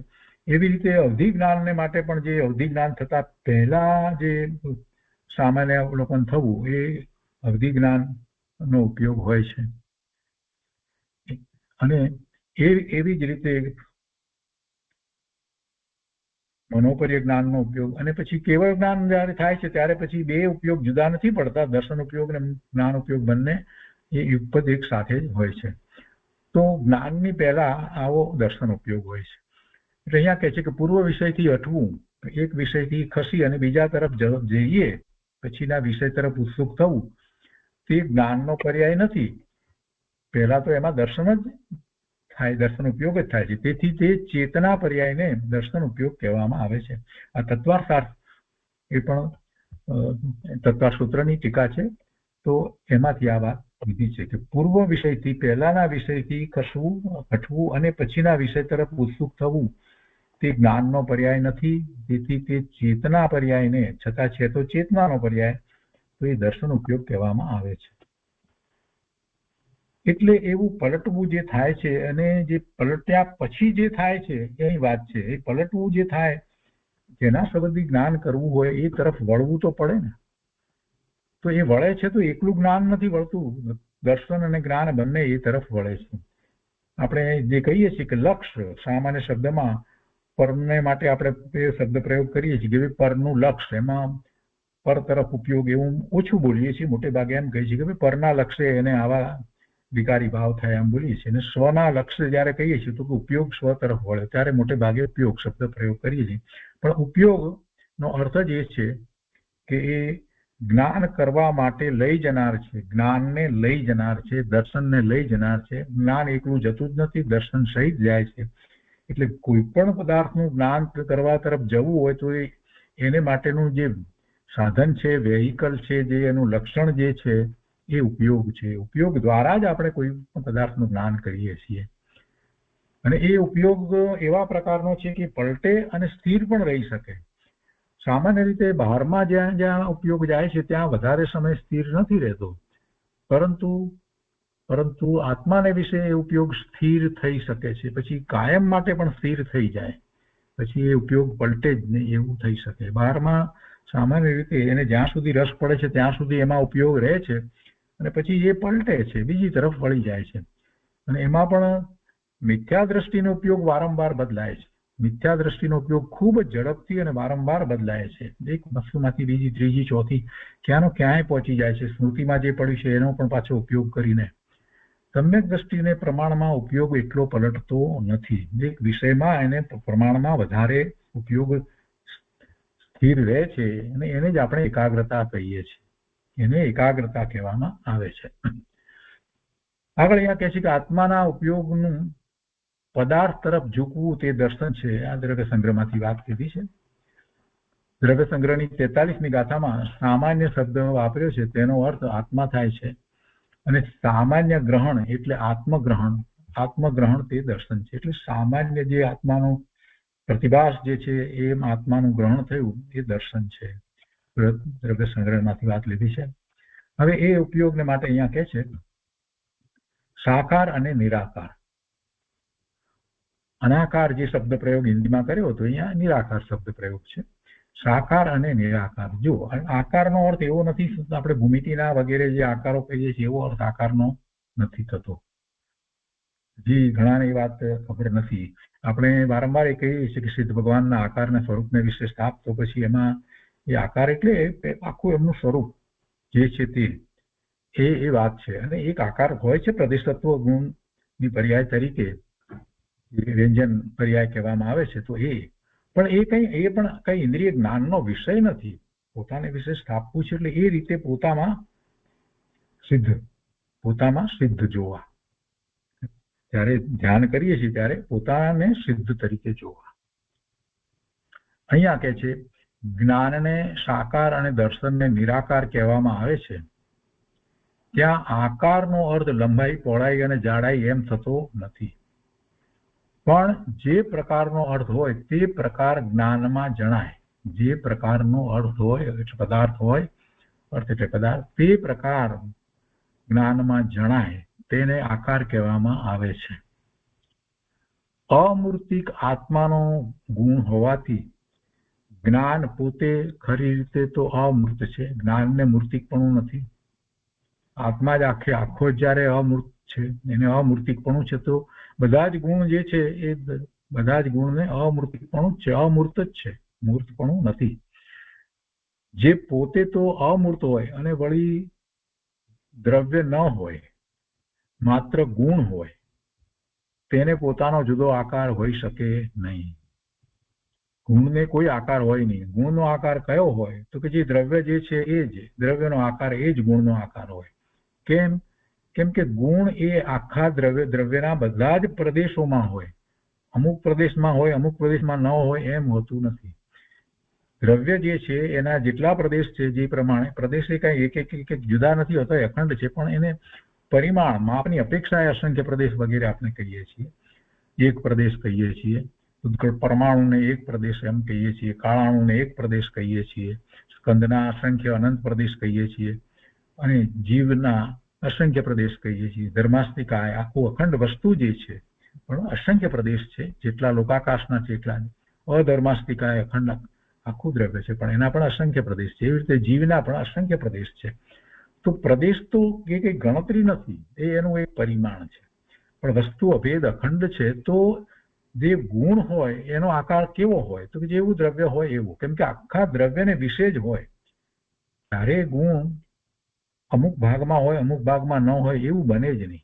એવી રીતે અવધિ જ્ઞાનને માટે પણ જે અવધિ જ્ઞાન થતા પહેલા જે સામાન્ય અવલોકન થવું એ અવધિ જ્ઞાનનો ઉપયોગ હોય છે. અને એવી જ રીતે મનોપર્ય જ્ઞાનનો ઉપયોગ અને પછી કેવળ જ્ઞાન જયારે થાય છે ત્યારે પછી બે ઉપયોગ જુદા નથી પડતા. દર્શન ઉપયોગ અને જ્ઞાન ઉપયોગ બંને એ યુગપદ એક સાથે જ હોય છે. તો જ્ઞાનની પહેલા આવો દર્શન ઉપયોગ હોય છે. એટલે અહીંયા કહે છે કે પૂર્વ વિષયથી હટવું, એક વિષયથી ખસી અને બીજા તરફ જઈએ પછીના વિષય તરફ ઉત્સુક થવું તે જ્ઞાનનો પર્યાય નથી. પહેલા તો એમાં દર્શન જ થાય, દર્શન ઉપયોગ જ થાય છે. તેથી તે ચેતના પર્યાયને દર્શન ઉપયોગ કહેવામાં આવે છે. આ તત્વાર્થ એ પણ તત્વાર સૂત્રની ટીકા છે. તો એમાંથી આ વાત લીધી છે કે પૂર્વ વિષયથી પહેલાના વિષયથી ખસવું, હટવું અને પછીના વિષય તરફ ઉત્સુક થવું તે જ્ઞાનનો પર્યાય નથી. તેથી તે ચેતના પર્યાયને છતાં છે તો ચેતનાનો પર્યાય, તો એ દર્શન ઉપયોગ કહેવામાં આવે છે. એટલે એવું પલટવું જે થાય છે અને જે પલટ્યા પછી જે થાય છે એની વાત છે. એ પલટવું જે થાય, જેના સંબંધી જ્ઞાન કરવું હોય એ તરફ વળવું તો પડે ને. તો એ વળે છે તો એકલું જ્ઞાન નથી વળતું, દર્શન અને જ્ઞાન બંને એ તરફ વળે છે. આપણે જે કહીએ છીએ કે લક્ષ્ય, સામાન્ય શબ્દમાં પરને માટે આપણે એ શબ્દ પ્રયોગ કરીએ છીએ કે પરનું લક્ષ્ય, એમાં પર તરફ ઉપયોગ એવું ઓછું બોલીએ છીએ. મોટે ભાગે એમ કહીએ છીએ કે પરના લક્ષ્ય એને આવા વિકારી ભાવ થાય એમ બોલીએ છીએ. અને સ્વના લક્ષ્ય જયારે કહીએ છીએ તો ઉપયોગ સ્વ તરફ વળે ત્યારે મોટે ભાગે ઉપયોગ શબ્દ પ્રયોગ કરીએ છીએ. પણ ઉપયોગનો અર્થ જ એ છે કે એ જ્ઞાન કરવા માટે લઈ જનાર છે, જ્ઞાનને લઈ જનાર છે, દર્શનને લઈ જનાર છે. જ્ઞાન એકલું જતું જ નથી, દર્શન સહિત જાય છે. એટલે કોઈ પણ પદાર્થનું જ્ઞાન કરવા તરફ જવું હોય તો એને માટેનું જે સાધન છે, વેહિકલ છે, જે એનું લક્ષણ જે છે એ ઉપયોગ છે. ઉપયોગ દ્વારા જ આપણે કોઈ પણ પદાર્થનું જ્ઞાન કરીએ છીએ. અને એ ઉપયોગ એવા પ્રકારનો છે કે પલટે અને સ્થિર પણ રહી શકે. સામાન્ય રીતે બહારમાં જ્યાં જ્યાં ઉપયોગ જાય છે ત્યાં વધારે સમય સ્થિર નથી રહેતો, પરંતુ આત્માને વિશે એ ઉપયોગ સ્થિર થઈ શકે છે. પછી કાયમ માટે પણ સ્થિર થઈ જાય, પછી એ ઉપયોગ પલટે જ નહીં એવું થઈ શકે. બહારમાં સામાન્ય રીતે એને જ્યાં સુધી રસ પડે છે ત્યાં સુધી એમાં ઉપયોગ રહે છે અને પછી એ પલટે છે, બીજી તરફ વળી જાય છે. અને એમાં પણ મિથ્યા દ્રષ્ટિનો ઉપયોગ વારંવાર બદલાય છે. મિથ્યા દ્રષ્ટિનો ઉપયોગ ખૂબ જ ઝડપથી અને વારંવાર બદલાય છે. એક વસ્તુમાંથી બીજી, ત્રીજી, ચોથી ક્યાંનો ક્યાંય પહોંચી જાય છે. સ્મૃતિમાં જે પડ્યું છે એનો પણ પાછો ઉપયોગ કરીને સમ્યક દ્રષ્ટિને પ્રમાણમાં ઉપયોગ એટલો પલટતો નથી. એક વિષયમાં એને પ્રમાણમાં વધારે ઉપયોગ સ્થિર રહે છે અને એને જ આપણે એકાગ્રતા કહીએ છીએ. એને એકાગ્રતા કહેવામાં આવે છે. આગળ અહીંયા કહે છે કે આત્માના ઉપયોગનું પદાર્થ તરફ ઝૂકવું તે દર્શન છે. આ દ્રવ્ય સંગ્રહમાંથી વાત કીધી છે. દ્રવ્ય સંગ્રહની 43મી ગાથામાં સામાન્ય શબ્દ વાપર્યો છે, તેનો અર્થ આત્મા થાય છે. અને સામાન્ય ગ્રહણ એટલે આત્મગ્રહણ, આત્મગ્રહણ તે દર્શન છે. એટલે સામાન્ય જે આત્માનો પ્રતિભાસ જે છે એમ આત્માનું ગ્રહણ થયું એ દર્શન છે. દ્રવ્ય સંગ્રહમાંથી વાત લીધી છે. હવે એ ઉપયોગને માટે અહીંયા કહે છે સાકાર અને નિરાકાર. અનાકાર જે શબ્દ પ્રયોગ હિન્દીમાં કર્યો હતો, અહીંયા નિરાકાર શબ્દ પ્રયોગ છે. સાકાર અને નિરાકાર. જો આકારનો અર્થ એવો નથી, આપણે ભૂમિતિના વગેરે જે આકારો કહીએ છીએ એવો અર્થ આકારનો નથી થતો. હજી ઘણાને એ વાત ખબર નથી. આપણે વારંવાર એ કહીએ છીએ કે સિદ્ધ ભગવાનના આકારના સ્વરૂપને વિશે સ્થાપ, તો પછી એમાં એ આકાર એટલે આખું એમનું સ્વરૂપ જે છે તે એ વાત છે. અને એક આકાર હોય છે પ્રદેશતત્વ ગુણની પર્યાય તરીકે, વ્યંજન પર્યાય કહેવામાં આવે છે. તો એ પણ કઈ ઇન્દ્રિય જ્ઞાનનો વિષય નથી. પોતાને વિશે સ્થાપવું છે એટલે એ રીતે પોતામાં સિદ્ધ જોવા. જ્યારે ધ્યાન કરીએ છીએ ત્યારે પોતાને સિદ્ધ તરીકે જોવા. અહીંયા કહે છે જ્ઞાનને સાકાર અને દર્શનને નિરાકાર કહેવામાં આવે છે. ત્યાં આકારનો અર્થ લંબાઈ, પહોળાઈ અને જાડાઈ એમ થતો નથી, પણ જે પ્રકારનો અર્થ હોય તે પ્રકાર જ્ઞાનમાં જણાય. જે પ્રકારનો અર્થ હોય એટલે પદાર્થ હોય, અર્થ એટલે પદાર્થ, તે પ્રકાર જ્ઞાનમાં જણાય તેને આકાર કહેવામાં આવે છે. અમૂર્તિક આત્માનો ગુણ હોવાથી જ્ઞાન પોતે ખરી રીતે તો અમૂર્ત છે, જ્ઞાનને મૂર્તિકપણું નથી. આત્મા જ આખો જ્યારે અમૂર્ત છે, એને અમૂર્તિકપણું છે, તો બધા જ ગુણ જે છે એ બધા જ ગુણને અમૂર્તિકપણું જ છે, અમૂર્ત જ છે, મૂર્તપણું નથી. જે પોતે તો અમૂર્ત હોય અને વળી દ્રવ્ય ન હોય, માત્ર ગુણ હોય, તેને પોતાનો જુદો આકાર હોઈ શકે નહીં. ગુણને કોઈ આકાર હોય નહીં. ગુણનો આકાર કયો હોય તો કે જે દ્રવ્ય જે છે એ જ દ્રવ્યનો આકાર, એ જ ગુણનો આકાર હોય. કેમ કે ગુણ એ આખા દ્રવ્યના બધા જ પ્રદેશોમાં હોય. અમુક પ્રદેશમાં હોય, અમુક પ્રદેશમાં ન હોય એમ હોતું નથી. દ્રવ્ય જે છે એના જેટલા પ્રદેશ છે, જે પ્રમાણે પ્રદેશ એ કઈ એક જુદા નથી હોતા, અખંડ છે, પણ એને પરિમાણ માપની અપેક્ષાએ અસંખ્ય પ્રદેશ વગેરે આપણે કહીએ છીએ. એક પ્રદેશ કહીએ છીએ, પરમાણુને એક પ્રદેશ એમ કહીએ છીએ, કાળાણુને એક પ્રદેશ કહીએ છીએ, સ્કંદના અસંખ્ય અનંત પ્રદેશ કહીએ છીએ, અને જીવના અસંખ્ય પ્રદેશ કહીએ છીએ. ધર્માસ્તિકા આખું અખંડ વસ્તુ જે છે પણ અસંખ્ય પ્રદેશ છે, જેટલા લોકાકાશના છે એટલા. અધર્માસ્તિકા અખંડ આખું દ્રવ્ય છે, પણ એના પણ અસંખ્ય પ્રદેશ છે. એવી રીતે જીવના પણ અસંખ્ય પ્રદેશ છે. તો પ્રદેશ તો એ કઈ ગણતરી નથી, એ એનું એક પરિમાણ છે. પણ વસ્તુ અભેદ અખંડ છે, તો જે ગુણ હોય એનો આકાર કેવો હોય તો કે જેવું દ્રવ્ય હોય એવું. કેમ કે આખા દ્રવ્યને વિશે જ હોય. ત્યારે ગુણ અમુક ભાગમાં હોય, અમુક ભાગમાં ન હોય એવું બને જ નહીં,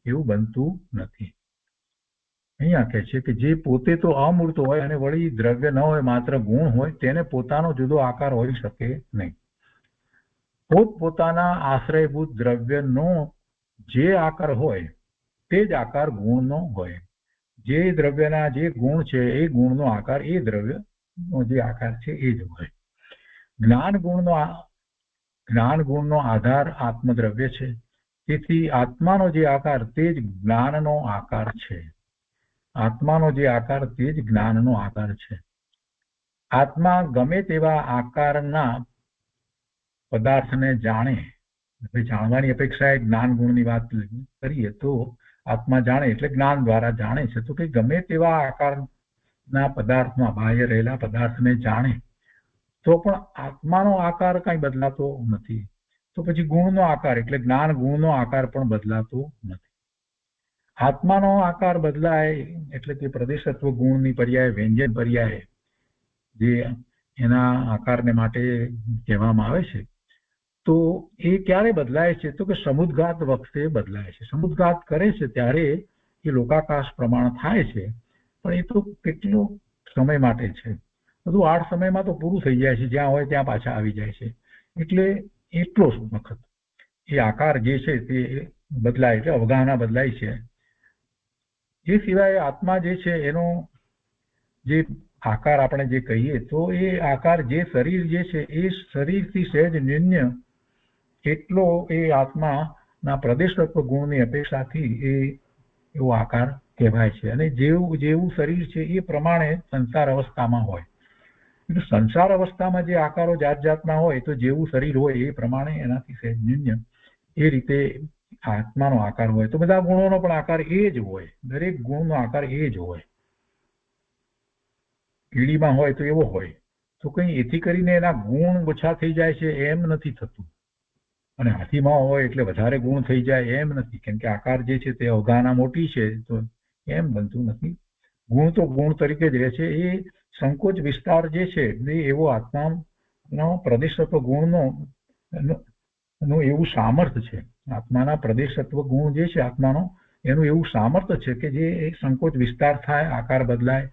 એવું બનતું નથી. અહીંયા કહે છે કે જે પોતે તો અમૂર્ત હોય અને વળી દ્રવ્ય ન હોય, માત્ર ગુણ હોય, તેને પોતાનો જુદો આકાર હોઈ શકે નહીં. પોતપોતાના આશ્રયભૂત દ્રવ્યનો જે આકાર હોય તે જ આકાર ગુણનો હોય. જે દ્રવ્યના જે ગુણ છે એ ગુણનો આકાર એ દ્રવ્યનો જે આકાર છે એ જ હોય. જ્ઞાન ગુણનો આધાર આત્મદ્રવ્ય છે. તેથી આત્માનો જે આકાર તે જ જ્ઞાનનો આકાર છે. આત્માનો જે આકાર તે જ જ્ઞાનનો આકાર છે. આત્મા ગમે તેવા આકારના પદાર્થને જાણે. જાણવાની અપેક્ષાએ જ્ઞાન ગુણની વાત કરીએ તો આત્મા જાણે એટલે જ્ઞાન દ્વારા જાણે છે. તો કે ગમે તેવા આકારના પદાર્થમાં, બાહ્ય રહેલા પદાર્થને જાણે તો પણ આત્માનો આકાર કઈ બદલાતો નથી. તો પછી ગુણનો આકાર એટલે જ્ઞાન ગુણનો આકાર પણ બદલાતો નથી. આત્માનો આકાર બદલાય એટલે કે પ્રદેશત્વ ગુણની પર્યાય વ્યંજન પર્યાય જે એના આકારને માટે કહેવામાં આવે છે, તો એ ક્યારે બદલાય છે તો કે સમુદ્ઘાત વખતે બદલાય છે. સમુદ્ઘાત કરે છે ત્યારે એ લોકાકાશ પ્રમાણ થાય છે, પણ એ તો કેટલો સમય માટે છે. બધું 8 સમયમાં તો પૂરું થઈ જાય છે, જ્યાં હોય ત્યાં પાછા આવી જાય છે. એટલે એટલો વખત એ આકાર જે છે તે બદલાય એટલે અવગાહના બદલાય છે. એ સિવાય આત્મા જે છે એનો જે આકાર આપણે જે કહીએ તો એ આકાર જે શરીર જે છે એ શરીરથી સહેજ ન્યૂન્ય એટલો એ આત્માના પ્રદેશત્વ ગુણની અપેક્ષાથી એવો આકાર કહેવાય છે. અને જેવું શરીર છે એ પ્રમાણે સંસાર અવસ્થામાં હોય. એટલે સંસાર અવસ્થામાં જે આકારો જાત જાતના હોય તો જેવું શરીર હોય એ પ્રમાણે એનાથી સહેજ ન્યૂન્ય એ રીતે આત્માનો આકાર હોય. તો બધા ગુણોનો પણ આકાર એ જ હોય. દરેક ગુણનો આકાર એ જ હોય. કીડીમાં હોય તો એવો હોય. તો કઈ એથી કરીને એના ગુણ ઓછા થઈ જાય છે એમ નથી થતું. અને હાથીમાં હોય એટલે વધારે ગુણ થઈ જાય એમ નથી. કેમ કે આકાર જે છે તે અવગાહના મોટી છે તો એમ બનતું નથી. ગુણ તો ગુણ તરીકે જ રહે છે. એ સંકોચ વિસ્તાર જે છે એ એવો આત્માનો પ્રદેશત્વ ગુણનો એવું સામર્થ્ય છે. આત્માના પ્રદેશત્વ ગુણ જે છે આત્માનો એનું એવું સામર્થ્ય છે કે જે સંકોચ વિસ્તાર થાય, આકાર બદલાય,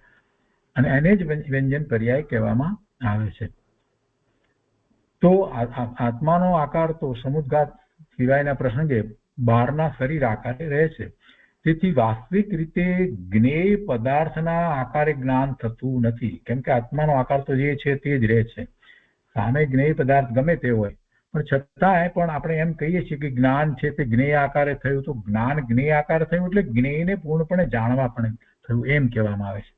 અને એને જ વ્યંજન પર્યાય કહેવામાં આવે છે. તો આત્માનો આકાર તો સમુદ્ઘાત સિવાયના પ્રસંગે બહારના શરીર આકારે રહે છે. તેથી વાસ્તવિક રીતે જ્ઞેય પદાર્થના આકારે જ્ઞાન થતું નથી. કેમ કે આત્માનો આકાર તો જે છે તે જ રહે છે. સામે જ્ઞેય પદાર્થ ગમે તે હોય, પણ છતાંય પણ આપણે એમ કહીએ છીએ કે જ્ઞાન છે તે જ્ઞેય આકારે થયું. તો જ્ઞાન જ્ઞેય આકારે થયું એટલે જ્ઞેયને પૂર્ણપણે જાણવા પણ થયું એમ કહેવામાં આવે છે.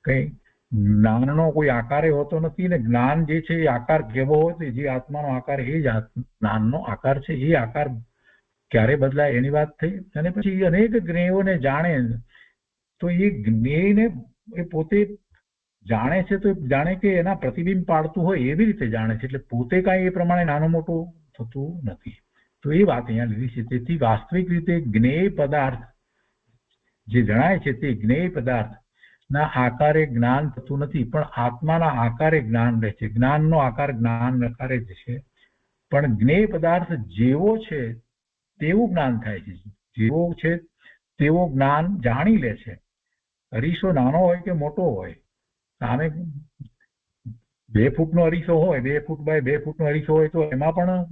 કઈ જ્ઞાનનો કોઈ આકારે હોતો નથી, ને જ્ઞાન જે છે એ આકાર કેવો હોય જે આત્માનો આકાર એ જ જ્ઞાનનો આકાર છે. એ આકાર ક્યારે બદલાય એની વાત થઈ. અને પછી અનેક જ્ઞેયોને જાણે તો એ જ્ઞેયને એ પોતે જાણે છે, તો જાણે કે એના પ્રતિબિંબ પાડતું હોય એવી રીતે જાણે છે, એટલે પોતે કાંઈ એ પ્રમાણે નાનો મોટો થતું નથી. તો એ વાત અહીંયા લીધી છે. તેથી વાસ્તવિક રીતે જ્ઞેય પદાર્થ જે જણાય છે તે જ્ઞેય પદાર્થ ના આકારે જ્ઞાન થતું નથી, પણ આત્માના આકારે જ્ઞાન રહે છે. જ્ઞાનનો આકાર જ્ઞાન આકારે જ છે, પણ જ્ઞેય પદાર્થ જેવો છે તેવું જ્ઞાન થાય છે. જેવો છે તેવો જ્ઞાન જાણી લે છે. અરીસો નાનો હોય કે મોટો હોય, સામે 2 ફૂટનો અરીસો હોય, 2 ફૂટ બાય 2 ફૂટનો અરીસો હોય, તો એમાં પણ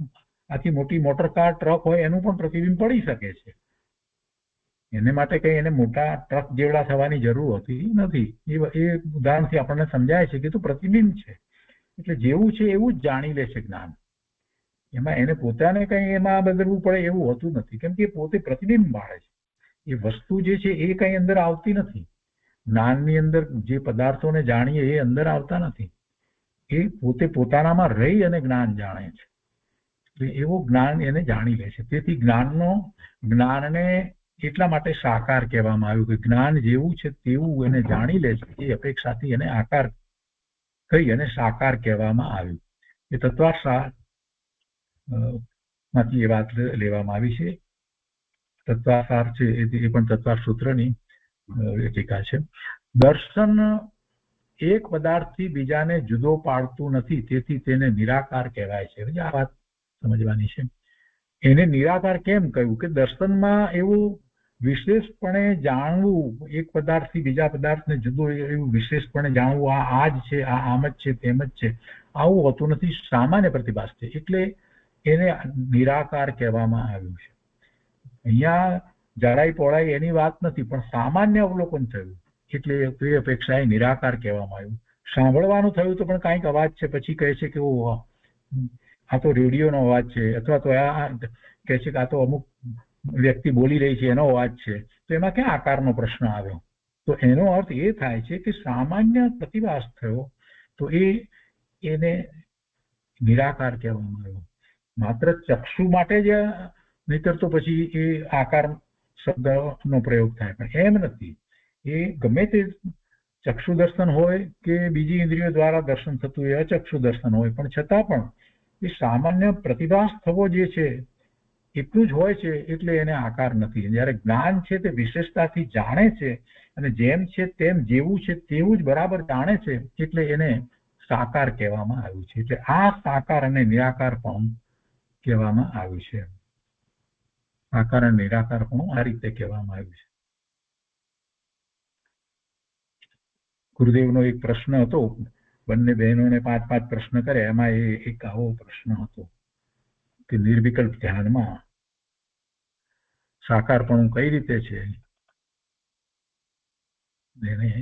આથી મોટી મોટર કાર ટ્રક હોય એનું પણ પ્રતિબિંબ પડી શકે છે. એને માટે કઈ એને મોટા ટ્રક જેવડા થવાની જરૂર હોતી નથી. એ ઉદાહરણથી આપણને સમજાય છે કે તો પ્રતિબિંબ છે, એટલે જેવું છે એવું જ જાણી લે છે જ્ઞાન. એમાં એને પોતાને કઈ એમાં બદલવું પડે એવું હોતું નથી, કેમ કે પોતે પ્રતિબિંબ પાડે છે. એ વસ્તુ જે છે એ કઈ અંદર આવતી નથી. જ્ઞાનની અંદર જે પદાર્થોને જાણીએ એ અંદર આવતા નથી. એ પોતે પોતાનામાં રહી અને જ્ઞાન જાણે છે. એટલે એવું જ્ઞાન એને જાણી લે છે. તેથી જ્ઞાનને એટલા માટે સાકાર કહેવામાં આવ્યું કે જ્ઞાન જેવું છે તેવું એને જાણી લે છે. એ અપેક્ષાથી એને આકાર કહી અને સાકાર કહેવામાં આવ્યું. એ તત્વાર્થ માંથી એ વાત લેવામાં આવી છે. તત્વાસાર છે એ પણ તત્વાર્થ સૂત્રની ટીકા છે. દર્શન એક પદાર્થથી બીજાને જુદો પાડતું નથી, તેથી તેને નિરાકાર કહેવાય છે. આ વાત સમજવાની છે. એને નિરાકાર કેમ કહ્યું કે દર્શનમાં એવું વિશેષપણે જાણવું, એક પદાર્થથી બીજા પદાર્થને જુદો એવું વિશેષપણે જાણવું, આ જ છે, આ આમ જ છે, તેમ જ છે, આવું હોતું નથી. સામાન્ય પ્રતિભાસ છે, એટલે એને નિરાકાર કહેવામાં આવ્યું છે. અહીંયા જાડાઈ પહોળાઈ એની વાત નથી, પણ સામાન્ય અવલોકન થયું એટલે એ અપેક્ષાએ નિરાકાર કહેવામાં આવ્યું. સાંભળવાનું થયું તો પણ કાંઈક અવાજ છે, પછી કહે છે કે આ તો રેડિયોનો અવાજ છે, અથવા તો આ કહે છે કે આ તો અમુક વ્યક્તિ બોલી રહી છે એનો અવાજ છે, તો એમાં ક્યાં આકારનો પ્રશ્ન આવ્યો? તો એનો અર્થ એ થાય છે કે સામાન્ય પ્રતિભાસ થયો તો એને નિરાકાર કહેવામાં આવ્યો. માત્ર ચક્ષુ માટે જ, નહીતર તો પછી એ આકાર શબ્દનો પ્રયોગ થાય, પણ એમ નથી. એ ગમે તે ચક્ષુ દર્શન હોય કે બીજી ઇન્દ્રિયો દ્વારા દર્શન થતું હોય, અચક્ષુ દર્શન હોય, પણ છતાં પણ એ સામાન્ય પ્રતિભાસ થવો જે છે એટલું જ હોય છે, એટલે એને આકાર નથી. જ્યારે જ્ઞાન છે તે વિશેષતાથી જાણે છે અને જેમ છે તેમ જેવું છે તેવું જ બરાબર જાણે છે, એટલે એને સાકાર કહેવામાં આવ્યું છે. એટલે આ સાકાર અને નિરાકાર પણ કહેવામાં આવ્યું છે. સાકાર અને નિરાકાર પણ આ રીતે કહેવામાં આવ્યું છે. ગુરુદેવનો એક પ્રશ્ન હતો, બંને બહેનોને 5-5 પ્રશ્ન કરે, એમાં એક આવો પ્રશ્ન હતો કે નિર્વિકલ્પ ધ્યાનમાં સાકારપણું કઈ રીતે છે,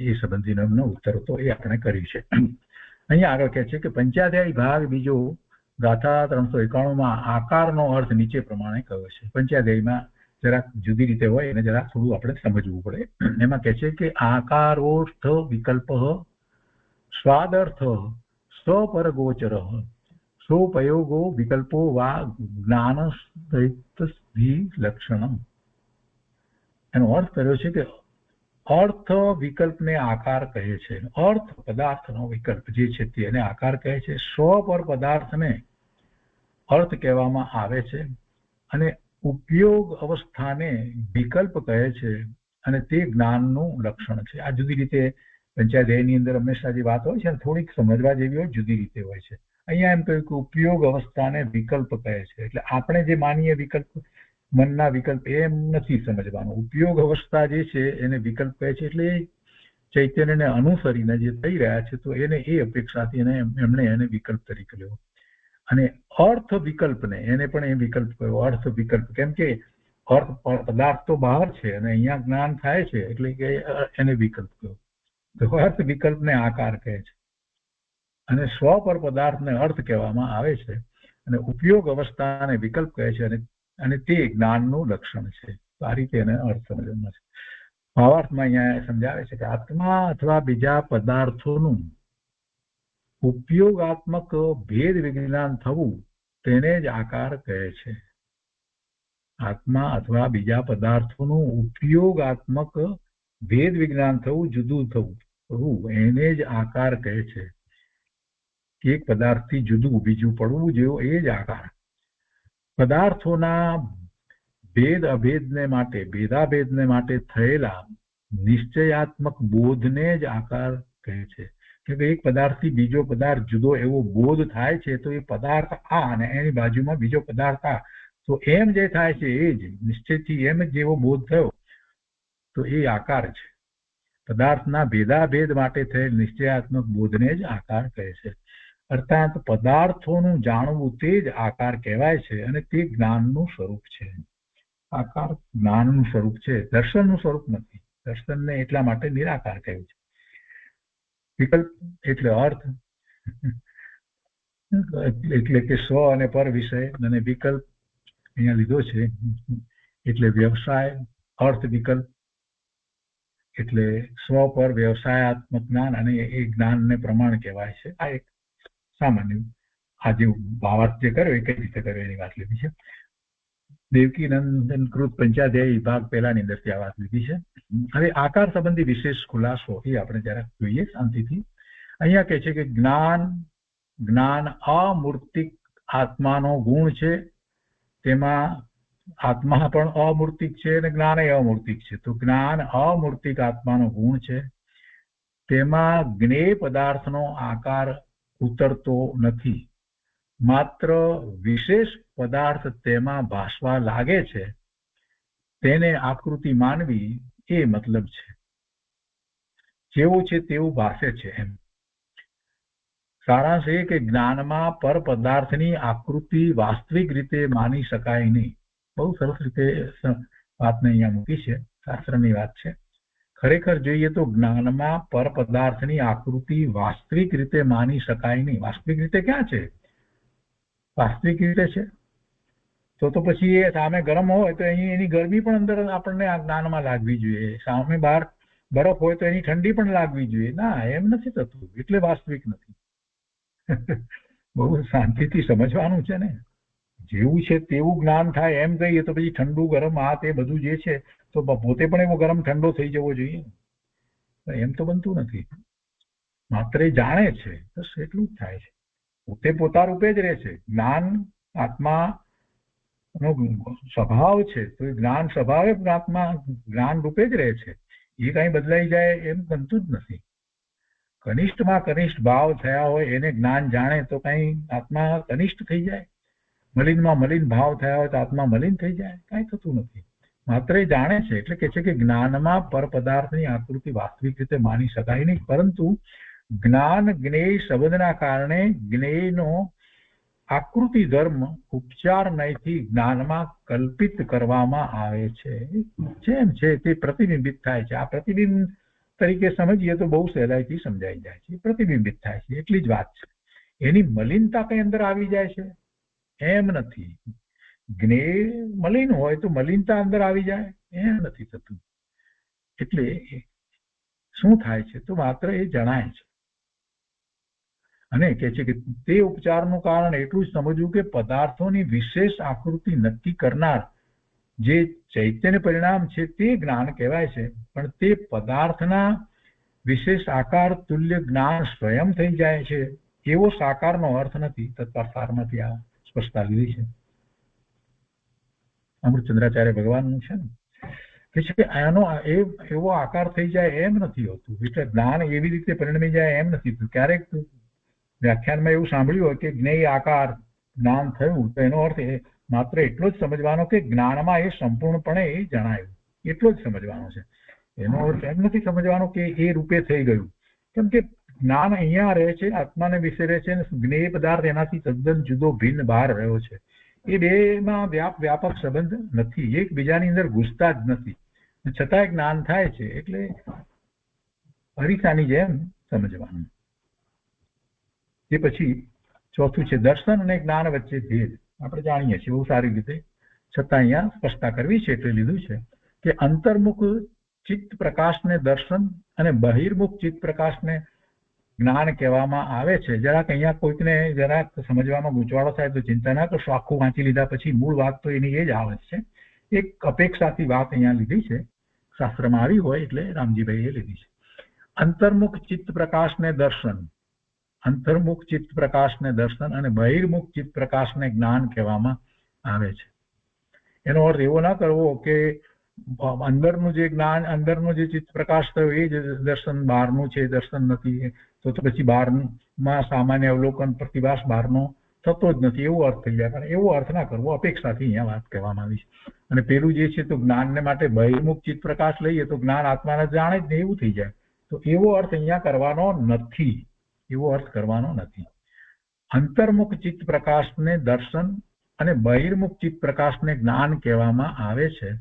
એ સંબંધીનો ઉત્તર હતો, એ આપણે કર્યું છે. અહીંયા આગળ કહે છે કે 5th ભાગ બીજો ગાથા 391માં આકારનો અર્થ નીચે પ્રમાણે કયો છે. 5th જરાક જુદી રીતે હોય અને જરાક થોડું આપણે સમજવું પડે. એમાં કહે છે કે આકારોર્થ વિકલ્પ સ્વાદર્થ સ્વપરગોચર સોપયોગો વિકલ્પો વા જ્ઞાન લક્ષણમ. એનો અર્થ કર્યો છે કે અર્થ વિકલ્પને આકાર કહે છે. અર્થ પદાર્થનો વિકલ્પ જે છે તેને આકાર કહે છે. સ્વ પર પદાર્થને અર્થ કહેવામાં આવે છે અને ઉપયોગ અવસ્થાને વિકલ્પ કહે છે, અને તે જ્ઞાનનું લક્ષણ છે. આ જુદી રીતે પંચાધ્યાયની અંદર હંમેશા જે વાત હોય છે થોડીક સમજવા જેવી હોય, જુદી રીતે હોય છે. અહીંયા એમ કહ્યું કે ઉપયોગ અવસ્થાને વિકલ્પ કહે છે, એટલે આપણે જે માનીએ વિકલ્પ, મનના વિકલ્પ, એમ નથી સમજવાનું. ઉપયોગ અવસ્થા જે છે એને વિકલ્પ કહે છે, એટલે ચૈતન્યને અનુસરીને જે થઈ રહ્યા છે તો એને એ અપેક્ષાથી એમણે એને વિકલ્પ તરીકે લેવો. અને અર્થ વિકલ્પને એને પણ એ વિકલ્પ કહ્યો. અર્થ વિકલ્પ કેમ કે અર્થ પદાર્થ તો બહાર છે અને અહીંયા જ્ઞાન થાય છે, એટલે કે એને વિકલ્પ કહ્યો. તો અર્થ વિકલ્પને આકાર કહે છે અને સ્વ પર પદાર્થને અર્થ કહેવામાં આવે છે, અને ઉપયોગ અવસ્થાને વિકલ્પ કહે છે, અને તે જ્ઞાનનું લક્ષણ છે. તો આ રીતે એને અર્થ સમજવામાં છે. ભાવાર્થમાં અહીંયા સમજાવે છે કે આત્મા અથવા બીજા પદાર્થોનું ઉપયોગાત્મક ભેદ વિજ્ઞાન થવું તેને જ આકાર કહે છે. આત્મા અથવા બીજા પદાર્થોનું ઉપયોગાત્મક ભેદ વિજ્ઞાન થવું, જુદું થવું, એને જ આકાર કહે છે. એક પદાર્થથી જુદું બીજું પડવું જેવો એ જ આકાર. પદાર્થોના ભેદ અભેદને માટે, ભેદાભેદને માટે થયેલા નિશ્ચયાત્મક બોધને જ આકાર કહે છે. કે એક પદાર્થથી બીજો પદાર્થ જુદો એવો બોધ થાય છે તો એ પદાર્થ આ અને એની બાજુમાં બીજો પદાર્થ આ, તો એમ જે થાય છે એ જ નિશ્ચયથી એમ જ જેવો બોધ થયો તો એ આકાર છે. પદાર્થના ભેદાભેદ માટે થયેલ નિશ્ચયાત્મક બોધને જ આકાર કહે છે. અર્થાત પદાર્થોનું જાણવું તે જ આકાર કહેવાય છે અને તે જ્ઞાનનું સ્વરૂપ છે. આકાર જ્ઞાનનું સ્વરૂપ છે, દર્શનનું સ્વરૂપ નથી. દર્શનને એટલા માટે નિરાકાર કહ્યું છે. વિકલ્પ એટલે અર્થ, એટલે કે સ્વ અને પર વિષય, અને વિકલ્પ અહીંયા લીધો છે એટલે વ્યવસાય. અર્થ વિકલ્પ એટલે સ્વ પર વ્યવસાયાત્મક જ્ઞાન, અને એ જ્ઞાનને પ્રમાણ કહેવાય છે. આ એક સામાન્ય આ જે ભાવાર્થ જે કર્યો એ કઈ રીતે કર્યો એની વાત લીધી છે. દેવકી નંદન કૃત પંચાધ્યાયી ભાગ પહેલાની અંદરથી આ વાત લીધી છે. હવે આકાર સંબંધી વિશેષ ખુલાસો એ આપણે જરાક જોઈએ શાંતિથી. અહીંયા કહે છે કે જ્ઞાન અમૂર્તિક આત્માનો ગુણ છે. તેમાં આત્મા પણ અમૂર્તિક છે અને જ્ઞાન એ અમૂર્તિક છે. તો જ્ઞાન અમૂર્તિક આત્માનો ગુણ છે. તેમાં જ્ઞેય પદાર્થનો આકાર ઉતરતો નથી. માત્ર વિશેષ પદાર્થ તેમાં ભાસવા લાગે છે, તેને આકૃતિ માનવી એ મતલબ છે. જેવું છે તેવું ભાસે છે એમ. સારાંશ એ કે જ્ઞાનમાં પર પદાર્થની આકૃતિ વાસ્તવિક રીતે માની શકાય નહીં. બહુ સરસ રીતે વાતને અહીંયા મૂકી છે, શાસ્ત્રની વાત છે. ખરેખર જોઈએ તો જ્ઞાનમાં પર પદાર્થની આકૃતિ વાસ્તવિક રીતે માની શકાય નહીં. વાસ્તવિક રીતે ક્યાં છે? વાસ્તવિક રીતે છે તો પછી એ સામે ગરમ હોય તો અહીં એની ગરમી પણ અંદર આપણને આ જ્ઞાનમાં લાગવી જોઈએ. સામે બહાર બરફ હોય તો એની ઠંડી પણ લાગવી જોઈએ. ના, એમ નથી થતું, એટલે વાસ્તવિક નથી. બહુ શાંતિથી સમજવાનું છે ને. જેવું છે તેવું જ્ઞાન થાય એમ કહીએ તો પછી ઠંડુ ગરમ આ તે બધું જે છે તો પોતે પણ એવો ગરમ ઠંડો થઈ જવો જોઈએ. એમ તો બનતું નથી. માત્ર એ જાણે છે બસ એટલું જ થાય છે. પોતે પોતા રૂપે જ રહે છે. જ્ઞાન આત્મા નો સ્વભાવ છે તો એ જ્ઞાન સ્વભાવે આત્મા જ્ઞાન રૂપે જ રહે છે. એ કઈ બદલાઈ જાય એમ બનતું જ નથી. કનિષ્ઠમાં કનિષ્ઠ ભાવ થયા હોય એને જ્ઞાન જાણે તો કઈ આત્મા કનિષ્ઠ થઈ જાય? મલિનમાં મલિન ભાવ થયા હોય તો આત્મા મલિન થઈ જાય? કઈ થતું નથી. માત્ર એ જાણે છે એટલે કે છે કે જ્ઞાનમાં પર પદાર્થની આકૃતિ વાસ્તવિક રીતે માની શકાય નહીં, પરંતુ જ્ઞાન જ્ઞેય શબ્દના કારણે જ્ઞેયનો આકૃતિ ધર્મ ઉપચાર નયથી જ્ઞાનમાં કલ્પિત કરવામાં આવે છે. જેમ છે તે પ્રતિબિંબિત થાય છે. આ પ્રતિબિંબ તરીકે સમજીએ તો બહુ સહેલાઈથી સમજાઈ જાય છે. પ્રતિબિંબિત થાય છે એટલી જ વાત છે. એની મલિનતા કઈ અંદર આવી જાય છે એમ નથી. જ્ઞેય મલિન હોય તો મલિનતા અંદર આવી જાય એમ નથી થતું. એટલે શું થાય છે તો માત્ર એ જણાય છે. અને કહે છે કે તે ઉપચારનું કારણ એટલું જ સમજવું કે પદાર્થોની વિશેષ આકૃતિ નક્કી કરનાર જે ચૈતન્ય પરિણામ છે તે જ્ઞાન કહેવાય છે, પણ તે પદાર્થના વિશેષ આકાર તુલ્ય જ્ઞાન સ્વયં થઈ જાય છે એવો સાકારનો અર્થ નથી. તત્પરતામાંથી આ સ્પષ્ટતા લીધી છે. અમૃતચંદ્રાચાર્ય ભગવાનનું છે ને કે છે કે આનો એવો આકાર થઈ જાય એમ નથી હોતું. એટલે જ્ઞાન એવી રીતે પરિણમી જાય એમ નથી થતું. ક્યારેક વ્યાખ્યાનમાં એવું સાંભળ્યું હોય કે જ્ઞેય આકાર જ્ઞાન થયું તો એનો અર્થ એ માત્ર એટલો જ સમજવાનો કે જ્ઞાનમાં એ સંપૂર્ણપણે એ જણાયું, એટલો જ સમજવાનો છે. એનો અર્થ એમ નથી સમજવાનો કે એ રૂપે થઈ ગયું. કેમ કે જ્ઞાન અહીંયા રહે છે, આત્માને વિશે રહે છે, અને જ્ઞેય પદાર્થ એનાથી તદ્દન જુદો ભિન્ન બહાર રહ્યો છે. એ બેમાં વ્યાપક સંબંધ નથી, એકબીજાની અંદર ઘૂસતા જ નથી, છતાંય જ્ઞાન થાય છે. એટલે અરીસાની જેમ સમજવાનું. એ પછી ચોથું છે દર્શન અને જ્ઞાન વચ્ચે ભેદ. આપણે જાણીએ છીએ બહુ સારી રીતે, છતાં અહીંયા સ્પષ્ટતા કરવી છે એટલે લીધું છે કે અંતર્મુખ ચિત્ત પ્રકાશને દર્શન અને બહિર્મુખ ચિત્ત પ્રકાશને જ્ઞાન કહેવામાં આવે છે. જરાક અહીંયા કોઈકને જરાક સમજવામાં ગૂંચવાડો થાય તો ચિંતા ના કરશો. આખું વાંચી લીધા પછી મૂળ વાત તો એની એ જ આવે છે. એક અપેક્ષાથી વાત અહીંયા લીધી છે. શાસ્ત્રમાં આવી હોય એટલે રામજીભાઈએ લીધી છે. અંતર્મુખ ચિત્ત પ્રકાશને દર્શન, અંતર્મુખ ચિત્ત પ્રકાશને દર્શન અને બહિર્મુખ ચિત્ત પ્રકાશને જ્ઞાન કહેવામાં આવે છે. એનો અર્થ એવો ના કરવો કે અંદરનું જે જ્ઞાન, અંદરનું જે ચિત્ત પ્રકાશ થયો એ જ દર્શન, બહારનું છે દર્શન નથી, તો પછી બહારમાં સામાન્ય અવલોકન પ્રતિભાસ બહારનો થતો જ નથી, એવો અર્થ થઈ જાય. એવો અર્થ ના કરવો, અપેક્ષાથી અહીંયા વાત કહેવામાં આવી છે. અને પેલું જે છે તો જ્ઞાનને માટે બહિર્મુખ ચિત્ત પ્રકાશ લઈએ તો જ્ઞાન આત્માને જાણે જ નહીં એવું થઈ જાય. તો એવો અર્થ અહીંયા કરવાનો નથી, એવો અર્થ કરવાનો નથી. અંતર્મુખ ચિત્ત પ્રકાશને દર્શન અને બહિર્મુખ ચિત્ત પ્રકાશને જ્ઞાન કહેવામાં આવે છે.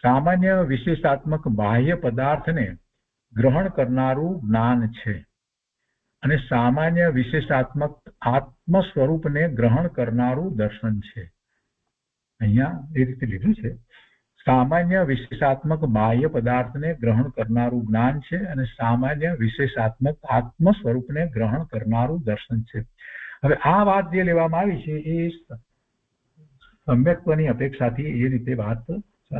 સામાન્ય વિશેષાત્મક બાહ્ય પદાર્થને ગ્રહણ કરનારું જ્ઞાન છે અને સામાન્ય વિશેષાત્મક આત્મ સ્વરૂપને ગ્રહણ કરનારું દર્શન છે. અહીંયા એ રીતે લીધું છે, સામાન્ય વિશેષાત્મક બાહ્ય પદાર્થને ગ્રહણ કરનારું જ્ઞાન છે અને સામાન્ય વિશેષાત્મક આત્મ સ્વરૂપને ગ્રહણ કરનારું દર્શન છે. હવે આ વાત જે લેવામાં આવી છે એ સમ્યક્ત્વની અપેક્ષાથી એ રીતે વાત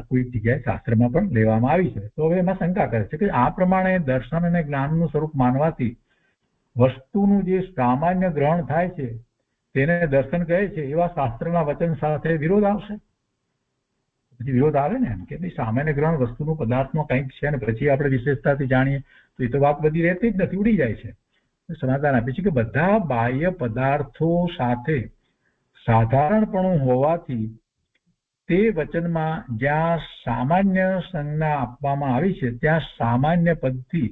કોઈ જગ્યાએ શાસ્ત્રમાં પણ લેવામાં આવી છે. તો હવે એમાં શંકા કરે છે કે આ પ્રમાણે દર્શન અને જ્ઞાનનું સ્વરૂપ માનવાથી વસ્તુનું જે સામાન્ય ગ્રહણ થાય છે તેને દર્શન કહે છે, એવા શાસ્ત્રના વચન સાથે વિરોધ આવશે. પછી વિરોધ આવે ને એમ કે ભાઈ સામાન્ય ગ્રહણ વસ્તુનું પદાર્થમાં કંઈક છે અને પછી આપણે વિશેષતાથી જાણીએ તો એ તો વાત બધી રહેતી જ નથી, ઉડી જાય છે. સમાધાન આપે છે કે બધા બાહ્ય પદાર્થો સાથે સાધારણપણું હોવાથી તે વચનમાં જ્યાં સામાન્ય સંજ્ઞા આપવામાં આવી છે ત્યાં સામાન્ય પદથી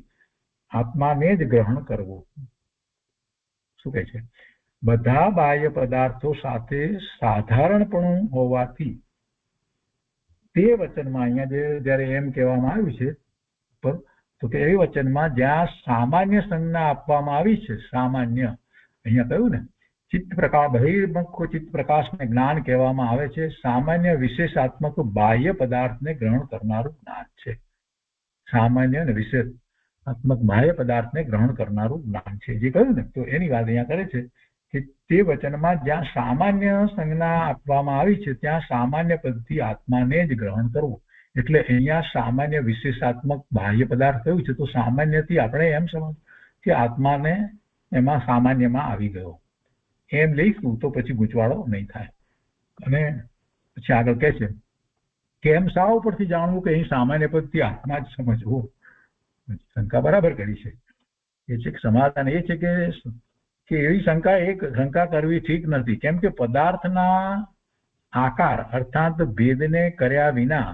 આત્માને જ ગ્રહણ કરવું. શું કહે છે? બધા બાહ્ય પદાર્થો સાથે સાધારણપણું હોવાથી તે વચનમાં અહીંયા જયારે એમ કહેવામાં આવ્યું છે તો કે એ વચનમાં જ્યાં સામાન્ય સંજ્ઞા આપવામાં આવી છે, સામાન્ય અહીંયા કહ્યું ને ચિત્ત પ્રકાશ, બહિર્મુખ ચિત્ત પ્રકાશને જ્ઞાન કહેવામાં આવે છે. સામાન્ય વિશેષાત્મક બાહ્ય પદાર્થને ગ્રહણ કરનારું જ્ઞાન છે. સામાન્ય અને વિશેષાત્મક બાહ્ય પદાર્થને ગ્રહણ કરનારું જ્ઞાન છે જે કહ્યું ને, તો એની વાત અહીંયા કરે છે કે તે વચનમાં જ્યાં સામાન્ય સંજ્ઞા આપવામાં આવી છે ત્યાં સામાન્ય પદથી આત્માને જ ગ્રહણ કરવું. એટલે અહીંયા સામાન્ય વિશેષાત્મક બાહ્ય પદાર્થ કહ્યું છે તો સામાન્યથી આપણે એમ સમજ કે આત્માને એમાં સામાન્યમાં આવી ગયો એમ લઈશું તો પછી ગૂંચવાડો નહીં થાય. અને પછી આગળ કહે છે કે એમ સાવ પરથી જાણવું કે અહીં સામાન્ય પદથી આત્મા જ સમજવો. શંકા બરાબર કરી છે. એ છે સમાધાન એ છે કે એવી શંકા કરવી ઠીક નથી. કેમ કે પદાર્થના આકાર અર્થાત ભેદને કર્યા વિના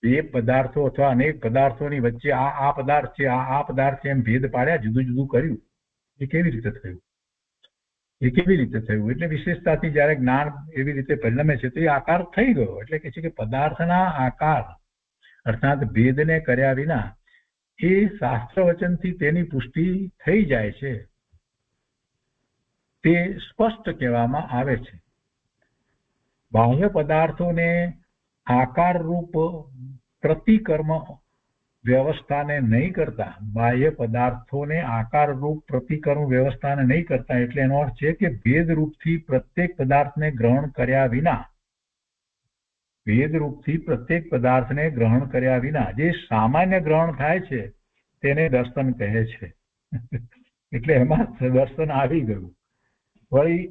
બે પદાર્થો અથવા અનેક પદાર્થોની વચ્ચે આ પદાર્થ છે, આ પદાર્થ છે એમ ભેદ પાડ્યા, જુદું જુદું કર્યું. એ કેવી રીતે થયું? એટલે વિશેષતાથી જયારે જ્ઞાન એવી રીતે પરિણમે છે તો એ આકાર થઈ ગયો. એટલે કે છે કે પદાર્થના આકાર અર્થાત ભેદને કર્યા વિના એ શાસ્ત્ર વચનથી તેની પુષ્ટિ થઈ જાય છે તે સ્પષ્ટ કહેવામાં આવે છે. બાહ્ય પદાર્થોને આકાર રૂપ પ્રતિકર્મ વ્યવસ્થાને નહીં કરતા, બાહ્ય પદાર્થોને આકાર રૂપ પ્રતિકર્મ વ્યવસ્થાને નહીં કરતા એટલે એનો અર્થ છે કે ભેદ રૂપથી પ્રત્યેક પદાર્થને ગ્રહણ કર્યા વિના, ભેદરૂપથી પ્રત્યેક પદાર્થને ગ્રહણ કર્યા વિના જે સામાન્ય ગ્રહણ થાય છે તેને દર્શન કહે છે. એટલે એમાં દર્શન આવી ગયું. વળી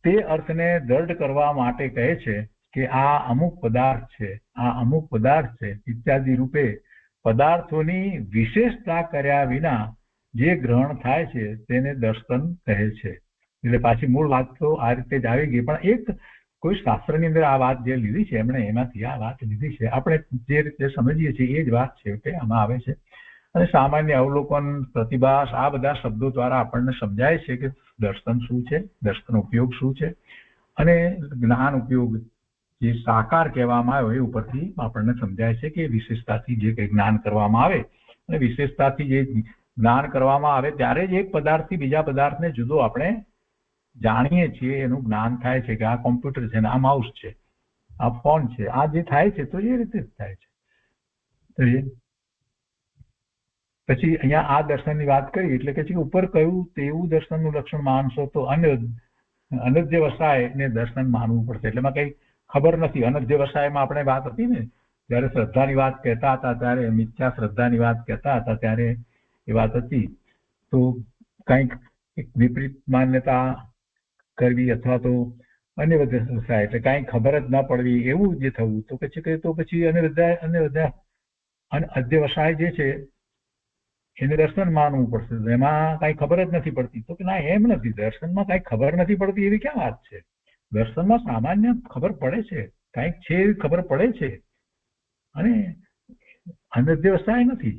તે અર્થને દૃઢ કરવા માટે કહે છે કે આ અમુક પદાર્થ છે, આ અમુક પદાર્થ છે ઇત્યાદિ રૂપે પદાર્થોની વિશેષતા કર્યા વિના જે ગ્રહણ થાય છે તેને દર્શન કહે છે. એટલે પાછી મૂળ વાત તો આ રીતે જ આવી ગઈ, પણ એક કોઈ શાસ્ત્રની અંદર આ વાત જે લીધી છે એમણે એમાંથી આ વાત લીધી છે. આપણે જે રીતે સમજીએ છીએ એ જ વાત છે કે આમાં આવે છે. અને સામાન્ય અવલોકન, પ્રતિભાસ આ બધા શબ્દો દ્વારા આપણને સમજાય છે કે દર્શન શું છે, દર્શન ઉપયોગ શું છે અને જ્ઞાન ઉપયોગ જે સાકાર કહેવામાં આવ્યો એ ઉપરથી આપણને સમજાય છે કે વિશેષતાથી જે કંઈ જ્ઞાન કરવામાં આવે અને વિશેષતાથી જે જ્ઞાન કરવામાં આવે ત્યારે જ એક પદાર્થથી બીજા પદાર્થને જુદો આપણે જાણીએ છીએ, એનું જ્ઞાન થાય છે કે આ કોમ્પ્યુટર છે ને આ માઉસ છે, આ ફોન છે, આ જે થાય છે તો એ રીતે જ થાય છે. પછી અહીંયા આ દર્શનની વાત કરી એટલે કે ઉપર કહ્યું તેવું દર્શનનું લક્ષણ માનશો તો અનદ્ય વસાય ને દર્શન માનવું પડશે. એટલે એમાં કઈ ખબર નથી. અનધ્યવસાયમાં આપણે વાત હતી ને, જયારે શ્રદ્ધાની વાત કહેતા હતા ત્યારે, મિથ્યા શ્રદ્ધાની વાત કહેતા હતા ત્યારે એ વાત હતી. તો કંઈક એક વિપરીત માન્યતા કરવી અથવા તો અન્ય વ્યવસાય એટલે કાંઈ ખબર જ ના પડવી એવું જે થવું, તો પછી અધ્યવસાય જે છે એને દર્શન માનવું પડશે. એમાં કાંઈ ખબર જ નથી પડતી. તો કે ના, એમ નથી, દર્શનમાં કાંઈ ખબર નથી પડતી એવી ક્યાં વાત છે. દર્શનમાં સામાન્ય ખબર પડે છે, કાંઈક છે એવી ખબર પડે છે, અને અનધ્યવસાય નથી.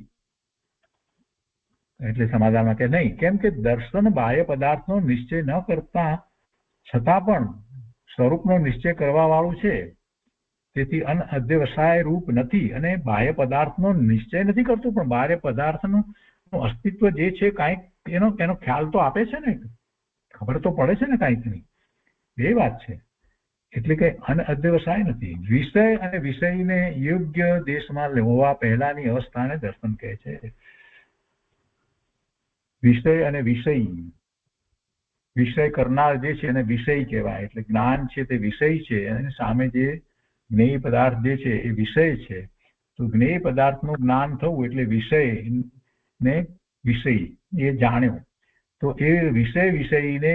એટલે સમાધાનમાં કે નહીં, કેમ કે દર્શન બાહ્ય પદાર્થનો નિશ્ચય ન કરતા છતાં પણ સ્વરૂપનો નિશ્ચય કરવા વાળું છે. તેથી અનઅધ્યવસાય રૂપ નથી, અને બાહ્ય પદાર્થનો નિશ્ચય નથી કરતું, પણ બાહ્ય પદાર્થનું અસ્તિત્વ જે છે કાંઈક એનો ખ્યાલ તો આપે છે ને, ખબર તો પડે છે ને કાંઈકની. એ વાત છે. એટલે કે અનઅધ્યવસાય નથી. વિષય અને વિષયને યોગ્ય દેશમાં લેવા પહેલાની અવસ્થાને દર્શન કહે છે. વિષય અને વિષય કરનાર જે છે એને વિષય કહેવાય. એટલે જ્ઞાન છે તે વિષય છે, અને સામે જે જ્ઞેય પદાર્થ જે છે એ વિષય છે. તો જ્ઞેય પદાર્થનું જ્ઞાન થવું એટલે વિષય ને વિષય એ જાણ્યો. તો એ વિષયને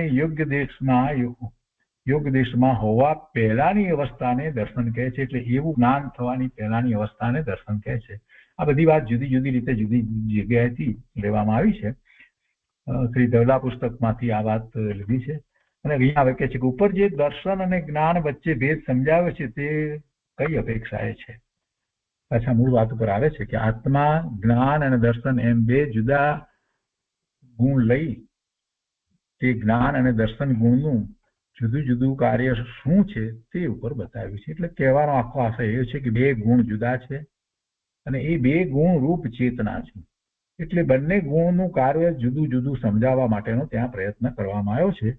યોગ્ય દેશમાં હોવા પહેલાની અવસ્થાને દર્શન કહે છે. એટલે એવું જ્ઞાન થવાની પહેલાની અવસ્થાને દર્શન કહે છે. આ બધી વાત જુદી જુદી રીતે જુદી જગ્યાએથી લેવામાં આવી છે. શ્રી ધવલા પુસ્તકમાંથી આ વાત લીધી છે. અને અહીંયા આવે કે છે કે ઉપર જે દર્શન અને જ્ઞાન વચ્ચે ભેદ સમજાવ્યો છે તે કઈ અપેક્ષાએ છે. પાછા મૂળ વાત ઉપર આવે છે કે આત્મા, જ્ઞાન અને દર્શન એમ બે જુદા ગુણ લઈ તે જ્ઞાન અને દર્શન ગુણનું જુદું જુદું કાર્ય શું છે તે ઉપર બતાવ્યું છે. એટલે કહેવાનો આખો આશય એ છે કે બે ગુણ જુદા છે, અને એ બે ગુણ રૂપ ચેતના છે. એટલે બંને ગુણનું કાર્ય જુદું જુદું સમજાવવા માટેનો ત્યાં પ્રયત્ન કરવામાં આવ્યો છે.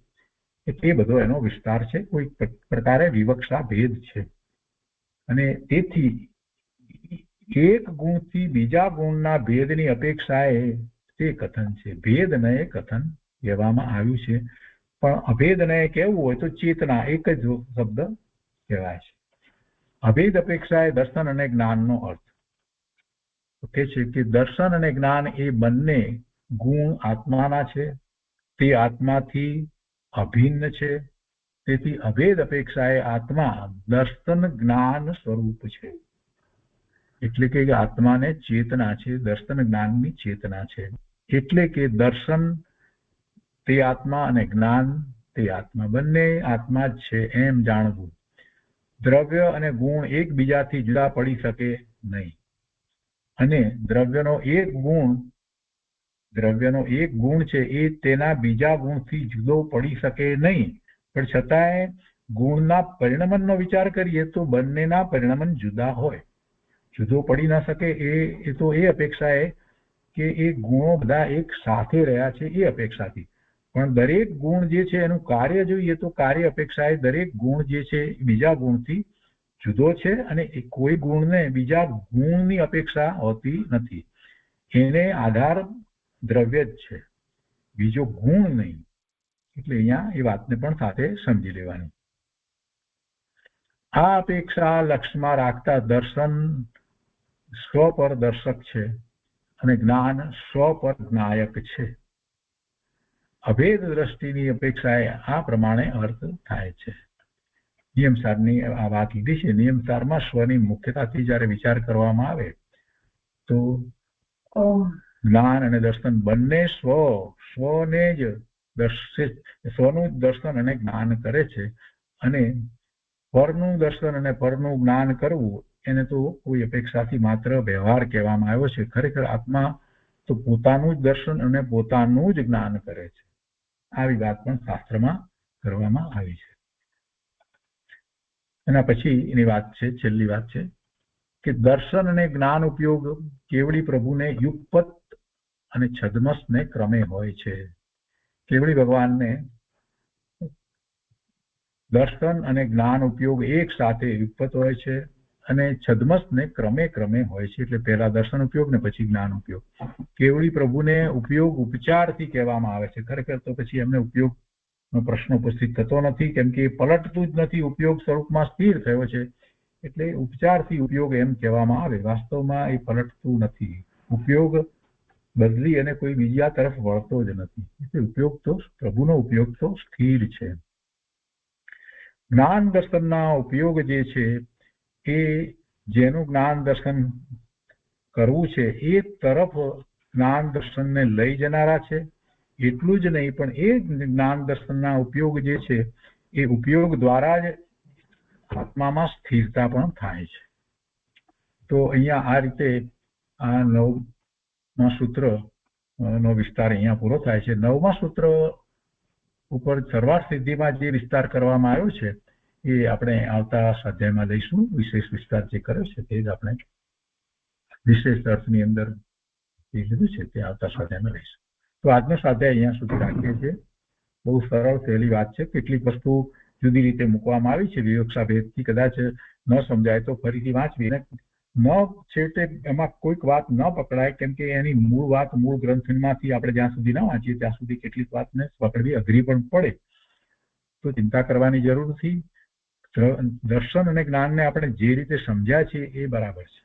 એ બધો એનો વિસ્તાર છે. કોઈ પ્રકારે વિવક્ષા ભેદ છે, અને તેથી એક ગુણથી બીજા ગુણના ભેદની અપેક્ષાએ તે કથન છે. ભેદનય કથન કહેવામાં આવ્યું છે, પણ અભેદનય કહેવું હોય તો ચેતના એક જ શબ્દ કહેવાય છે. અભેદ અપેક્ષાએ દર્શન અને જ્ઞાનનો અર્થ કે છે કે દર્શન અને જ્ઞાન એ બંને ગુણ આત્માના છે, તે આત્માથી અભિન્ન છે. તેથી અભેદ અપેક્ષાએ આત્મા દર્શન જ્ઞાન સ્વરૂપ છે. એટલે કે આત્માને ચેતના છે, દર્શન જ્ઞાનની ચેતના છે. એટલે કે દર્શન તે આત્મા અને જ્ઞાન તે આત્મા, બંને આત્મા જ છે એમ જાણવું. દ્રવ્ય અને ગુણ એકબીજાથી જુદા પડી શકે નહીં, અને દ્રવ્યનો એક ગુણ છે એ તેના બીજા ગુણથી જુદો પડી શકે નહીં. પણ છતાંય ગુણના પરિણમનનો વિચાર કરીએ તો બંનેના પરિણમન જુદા હોય, જુદો પડી ના શકે. એ તો એ અપેક્ષાએ કે એ ગુણો બધા એક સાથે રહ્યા છે એ અપેક્ષાથી. પણ દરેક ગુણ જે છે એનું કાર્ય જોઈએ તો કાર્ય અપેક્ષાએ દરેક ગુણ જે છે બીજા ગુણથી જુદો છે, અને કોઈ ગુણને બીજા ગુણની અપેક્ષા હોતી નથી. એને આધાર દ્રવ્ય જ છે, બીજો ગુણ નહીં. એટલે અહીંયા એ વાતને પણ સાથે સમજી લેવાની. આ અપેક્ષા લક્ષ્યમાં રાખતા દર્શન સ્વ પર દર્શક છે, અને જ્ઞાન સ્વ પર જ્ઞાયક છે. અભેદ દ્રષ્ટિની અપેક્ષાએ આ પ્રમાણે અર્થ થાય છે. નિયમસારની આ વાત લીધી છે. નિયમસારમાં સ્વની મુખ્યતાથી જયારે વિચાર કરવામાં આવે તો જ્ઞાન અને દર્શન બંને સ્વને જ સ્વનું દર્શન અને જ્ઞાન કરે છે, અને પરનું દર્શન અને પરનું જ્ઞાન કરવું એને તો કોઈ અપેક્ષાથી માત્ર વ્યવહાર કહેવામાં આવ્યો છે. ખરેખર આત્મા તો પોતાનું જ દર્શન અને પોતાનું જ જ્ઞાન કરે છે. આવી વાત પણ શાસ્ત્રમાં કરવામાં આવી છે. એના પછી એની વાત છે, છેલ્લી વાત છે કે દર્શન અને જ્ઞાન ઉપયોગ કેવડી પ્રભુને યુગપત અને છદ્મસને ક્રમે હોય છે. કેવડી ભગવાનને દર્શન અને જ્ઞાન ઉપયોગ એક સાથે યુગપત હોય છે, અને છદ્મસને ક્રમે ક્રમે હોય છે. એટલે પહેલા દર્શન ઉપયોગ ને પછી જ્ઞાન ઉપયોગ. કેવડી પ્રભુને ઉપયોગ ઉપચારથી કહેવામાં આવે છે. ખરેખર તો પછી એમને ઉપયોગ પ્રશ્ન ઉપસ્થિત થતો નથી, કેમ કે એ પલટતું જ નથી, ઉપયોગ સ્વરૂપમાં સ્થિર થયો છે. એટલે ઉપચારથી ઉપયોગ એમ કહેવામાં આવે, વાસ્તવમાં એ પલટતું નથી. ઉપયોગ બદલી અને કોઈ બીજા તરફ વળતો જ નથી. એટલે ઉપયોગ તો પ્રભુનો ઉપયોગ તો સ્થિર છે. જ્ઞાન દર્શનના ઉપયોગ જે છે એ જેનું જ્ઞાન દર્શન કરવું છે એ તરફ જ્ઞાન દર્શનને લઈ જનારા છે. એટલું જ નહીં, પણ એ જ્ઞાન દર્શનના ઉપયોગ જે છે એ ઉપયોગ દ્વારા જ આત્મામાં સ્થિરતા પણ થાય છે. તો અહીંયા આ રીતે આ 9મા સૂત્ર નો વિસ્તાર અહીંયા પૂરો થાય છે. 9મા સૂત્ર ઉપર સર્વાર્થ સિદ્ધિમાં જે વિસ્તાર કરવામાં આવ્યો છે એ આપણે આવતા સ્વાધ્યાયમાં લઈશું. વિશેષ વિસ્તાર જે કર્યો છે તે જ આપણે વિશેષ અર્થની અંદર જે લીધું છે તે આવતા સ્વાધ્યાયમાં લઈશું. તો આજનો સ્વાધ્યાય અહીંયા સુધી રાખીએ છીએ. બહુ સરળ સહેલી વાત છે. કેટલીક વસ્તુ જુદી રીતે મૂકવામાં આવી છે વિવક્ષા ભેદથી, કદાચ ન સમજાય તો ફરીથી વાંચવી. ન છેવટે એમાં કોઈક વાત ન પકડાય, કેમ કે એની મૂળ વાત મૂળ ગ્રંથમાંથી આપણે જ્યાં સુધી ન વાંચીએ ત્યાં સુધી કેટલીક વાતને પકડવી અઘરી પણ પડે. તો ચિંતા કરવાની જરૂર નથી. દર્શન અને જ્ઞાનને આપણે જે રીતે સમજ્યા છીએ એ બરાબર છે.